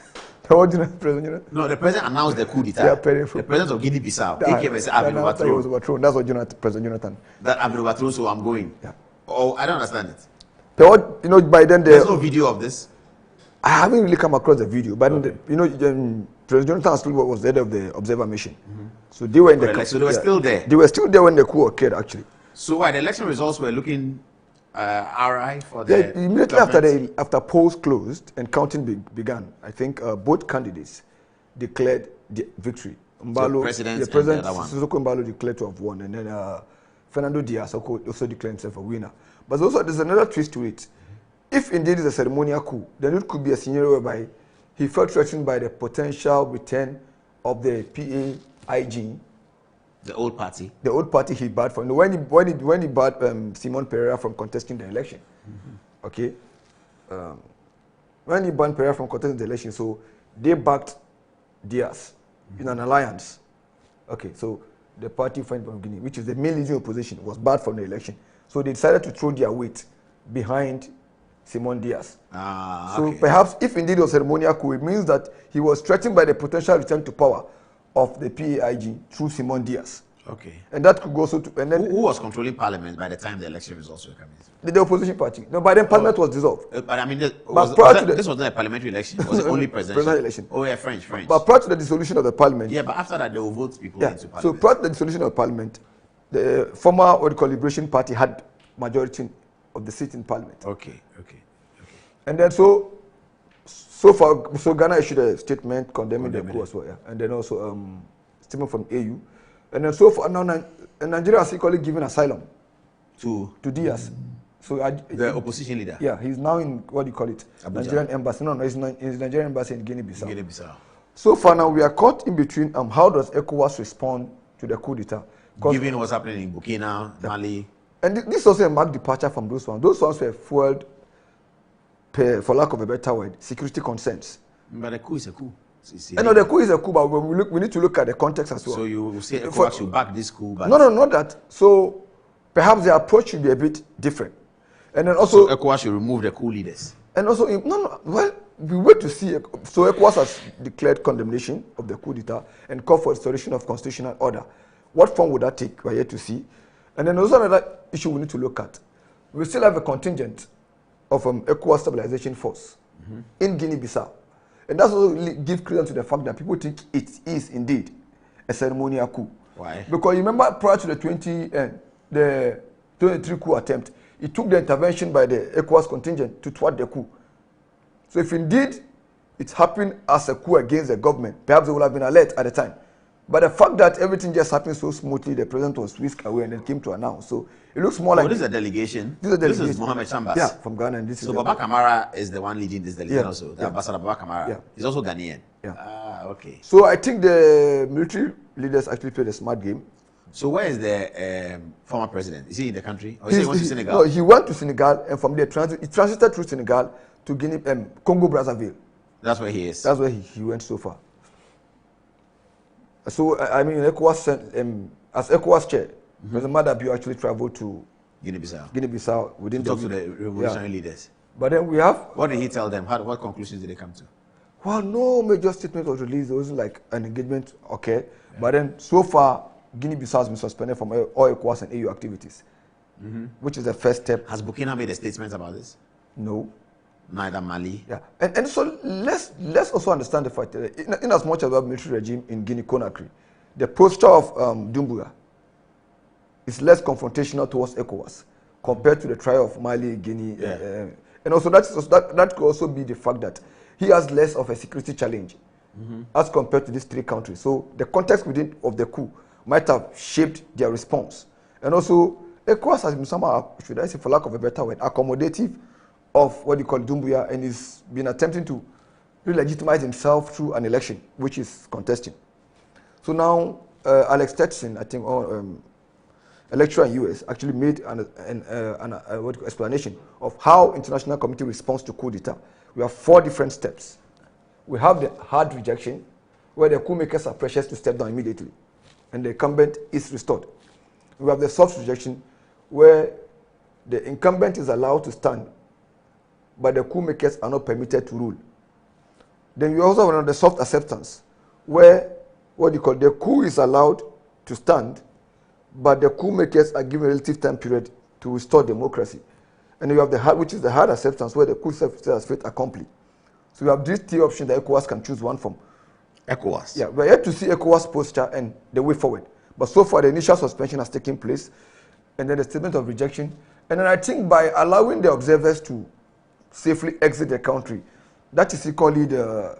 No, the president announced the coup d'etat. Yeah, the president of Guinea-Bissau. He came and said, I've been overthrown. He was overthrown. That's what President Jonathan. That I've been overthrown, so I'm going. Yeah. Oh, I don't understand it. By then there's no video of this. I haven't really come across the video, but President Jonathan still was the head of the observer mission. So they were in the so they were still there. They were still there when the coup occurred, actually. So why the election results were looking RI for the immediately after polls closed and counting began, I think both candidates declared the victory. Mbalo, the president Sissoko Mbalo declared to have won, and then Fernando Diaz also declared himself a winner. But there's another twist to it. If indeed it's a ceremonial coup, then it could be a scenario whereby he felt threatened by the potential return of the PAIG. The old party. The old party he barred from. When he barred Simon Pereira from contesting the election, okay. When he banned Pereira from contesting the election, so they backed Diaz in an alliance. Okay, so the party Friend of Guinea, which is the main leading opposition, was barred from the election. So they decided to throw their weight behind Simon Diaz. So perhaps if indeed it was a ceremonial coup, it means that he was threatened by the potential return to power of the PAIG through Simon Diaz. Okay. And that could go so to... And then who was controlling parliament by the time the election results were coming? The opposition party. No, by then parliament was dissolved. But I mean, this wasn't a parliamentary election. It was only presidential election. Oh yeah, French. But prior to the dissolution of the parliament... Yeah, but after that they will vote people into parliament. So prior to the dissolution of parliament, the former Liberation Party had majority of the seats in parliament. Okay. And then so Ghana issued a statement condemning the coup as well, and then also statement from AU, and then so far now Nigeria has equally given asylum to Diaz. So the opposition leader. Yeah, he's now in Abuja. Nigerian embassy. No, he's Nigerian embassy in Guinea-Bissau. So far now we are caught in between. How does ECOWAS respond to the coup d'etat? Given what's happening in Burkina, Mali, and this is also a marked departure from those ones. Those ones were fueled, for lack of a better word, security concerns. But the coup is a coup. The coup is a coup, but we need to look at the context as well. So you will say ECOWAS should back this coup? But no, not that. So perhaps the approach should be a bit different. And then also... So ECOWAS should remove the coup leaders? And also, well, we wait to see. So ECOWAS has declared condemnation of the coup d'etat and called for restoration of constitutional order. What form would that take? We're yet to see. And then also another issue we need to look at. We still have a contingent of ECOWAS stabilization force in Guinea-Bissau. And that's also give credence to the fact that people think it is indeed a ceremonial coup. Why? Because you remember prior to the 23 coup attempt, it took the intervention by the ECOWAS contingent to thwart the coup. So if indeed it happened as a coup against the government, perhaps they would have been alert at the time. But the fact that everything just happened so smoothly, the president was whisked away and then came to announce. So it looks more like... this is a delegation. This is Mohamed Chambers. Yeah, from Ghana. And this so is Baba Kamara is the one leading this delegation also. The yeah. Ambassador Baba Kamara. Yeah. He's also Ghanaian. Yeah. Ah, okay. So I think the military leaders actually played a smart game. So where is the former president? Is he in the country? Or is he went to Senegal? No, he went to Senegal and from there he transited through Senegal to Guinea, Congo Brazzaville. That's where he is. That's where he went so far. So I mean, ECOWAS as ECOWAS chair, President Madabi actually traveled to Guinea-Bissau. Guinea-Bissau within to talk to the revolutionary leaders. But then we have. What did he tell them? What conclusions did they come to? Well, no major statement was released. There wasn't like an engagement. Okay, yeah. But then so far, Guinea-Bissau has been suspended from all ECOWAS and AU activities, which is the first step. Has Burkina made a statement about this? No. Neither Mali. Yeah, and so let's also understand the fact that in as much as we have military regime in Guinea-Conakry, the posture of Doumbouya is less confrontational towards ECOWAS compared to the trial of Mali, Guinea, and also that could also be the fact that he has less of a security challenge as compared to these three countries. So the context within of the coup might have shaped their response, and also ECOWAS has been somehow, should I say, for lack of a better word, accommodative of what you call Doumbouya, and he's been attempting to re-legitimize himself through an election, which is contesting. So now, Alex Tetson, I think, a lecturer in US, actually made an explanation of how international community responds to coup d'etat. We have 4 different steps. We have the hard rejection, where the coup makers are pressured to step down immediately, and the incumbent is restored. We have the soft rejection, where the incumbent is allowed to stand, but the coup makers are not permitted to rule. Then we also have the soft acceptance, where the coup is allowed to stand, but the coup makers are given a relative time period to restore democracy. And you have the hard, which is the hard acceptance, where the coup has fait accompli. So you have these 3 options that ECOWAS can choose one from. ECOWAS? Yeah, we're yet to see ECOWAS posture and the way forward. But so far, the initial suspension has taken place, and then the statement of rejection. And then I think by allowing the observers to safely exit the country, that is equally the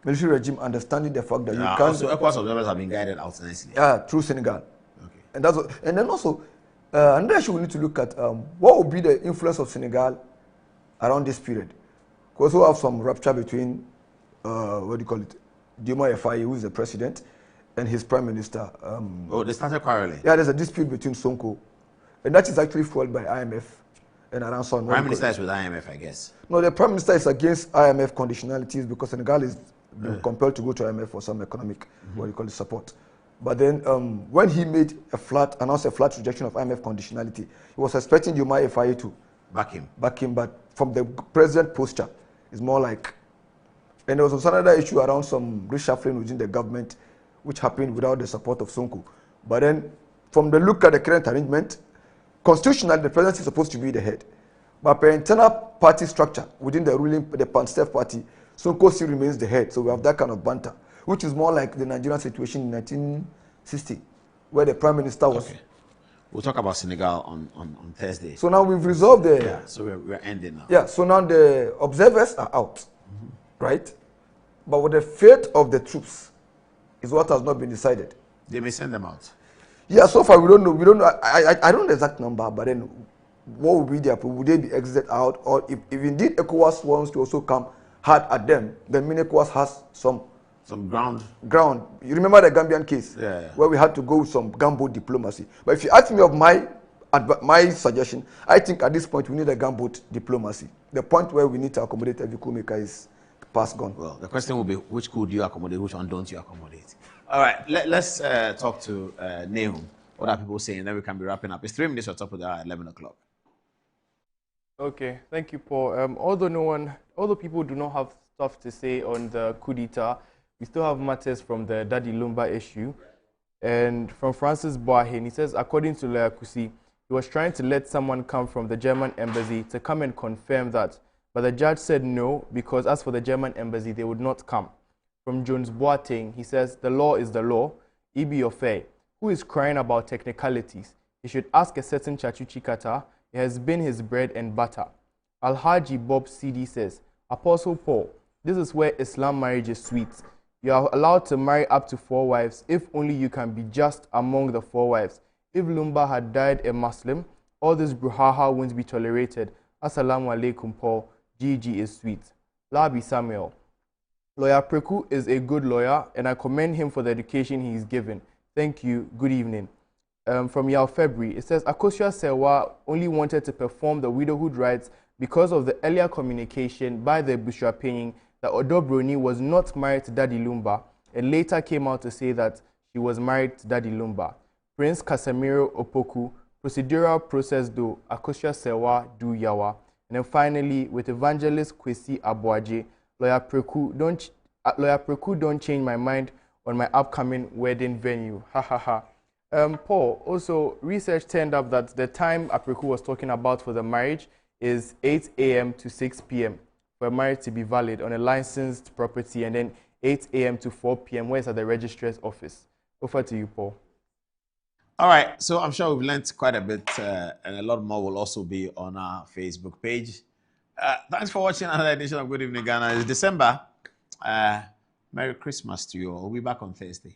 military regime understanding the fact that you can't. So ECOWAS observers have been guided out nicely. Yeah, through Senegal. Okay. And that's what, and then also, another issue we need to look at what would be the influence of Senegal around this period. We also have some rupture between Diomaye Faye, who is the president, and his prime minister. They started quarreling. Yeah, there's a dispute between Sonko, and that is actually fueled by IMF. And around Prime Minister is with IMF, I guess. No, the Prime Minister is against IMF conditionalities because Senegal is compelled to go to IMF for some economic, support. But then when he made announced a flat rejection of IMF conditionality, he was expecting Diomaye Faye to back him. But from the president posture, it's more like, and there was also another issue around some reshuffling within the government, which happened without the support of Sonko. But then, from the look at the current arrangement, constitutionally, the president is supposed to be the head. But per internal party structure within the ruling, the PANSTEF party, Sonko still remains the head. So we have that kind of banter, which is more like the Nigerian situation in 1960, where the prime minister was. Okay. We'll talk about Senegal on Thursday. So now we've resolved the. Yeah, so we're ending now. Yeah, so now the observers are out, right? But with the fate of the troops is what has not been decided. They may send them out. Yeah, so far we don't know. I don't know the exact number, but then what would be their? Would they be exited out, or if indeed ECOWAS wants to also come hard at them, then ECOWAS has some ground. You remember the Gambian case, where we had to go with some gumboat diplomacy. But if you ask me of my suggestion, I think at this point we need a gumboat diplomacy. The point where we need to accommodate every coup maker is past gone. Well, the question will be, which coup do you accommodate, which one don't you accommodate? All right, let's talk to Nahum. What are people saying? Then we can be wrapping up. It's 3 minutes on top of the hour at 11 o'clock. Okay, thank you, Paul. Although people do not have stuff to say on the coup d'etat, we still have matters from the Daddy Lumba issue. And from Francis Boahin, he says, according to Lea Kusi, he was trying to let someone come from the German embassy to come and confirm that. But the judge said no, because as for the German embassy, they would not come. From Jones Boateng, he says, the law is the law, Ibi Ofe, who is crying about technicalities. He should ask a certain Chachuchi Kata. It has been his bread and butter. Alhaji Bob CD says, Apostle Paul, This is where Islam marriage is sweet. You are allowed to marry up to 4 wives if only you can be just among the 4 wives. If Lumba had died a Muslim, all this brouhaha won't be tolerated. Assalamu alaikum, Paul. GG is sweet. Labi Samuel. Lawyer Preku is a good lawyer, and I commend him for the education he is given. Thank you. Good evening. From Yao February, it says, Akosua Sewa only wanted to perform the widowhood rites because of the earlier communication by the Bushra that Odobroni was not married to Daddy Lumba, and later came out to say that she was married to Daddy Lumba. Prince Casemiro Opoku, procedural process do Akosua Sewa do Yawa. And then finally, with evangelist Kwesi Abuaje, Lawyer Preku, don't change my mind on my upcoming wedding venue. Ha ha ha. Paul, also research turned up that the time Apreku was talking about for the marriage is 8 a.m. to 6 p.m. for a marriage to be valid on a licensed property, and then 8 a.m. to 4 p.m. where it's at the registrar's office. Over to you, Paul. All right, so I'm sure we've learned quite a bit, and a lot more will also be on our Facebook page. Thanks for watching another edition of Good Evening Ghana. It's December. Merry Christmas to you all. We'll be back on Thursday.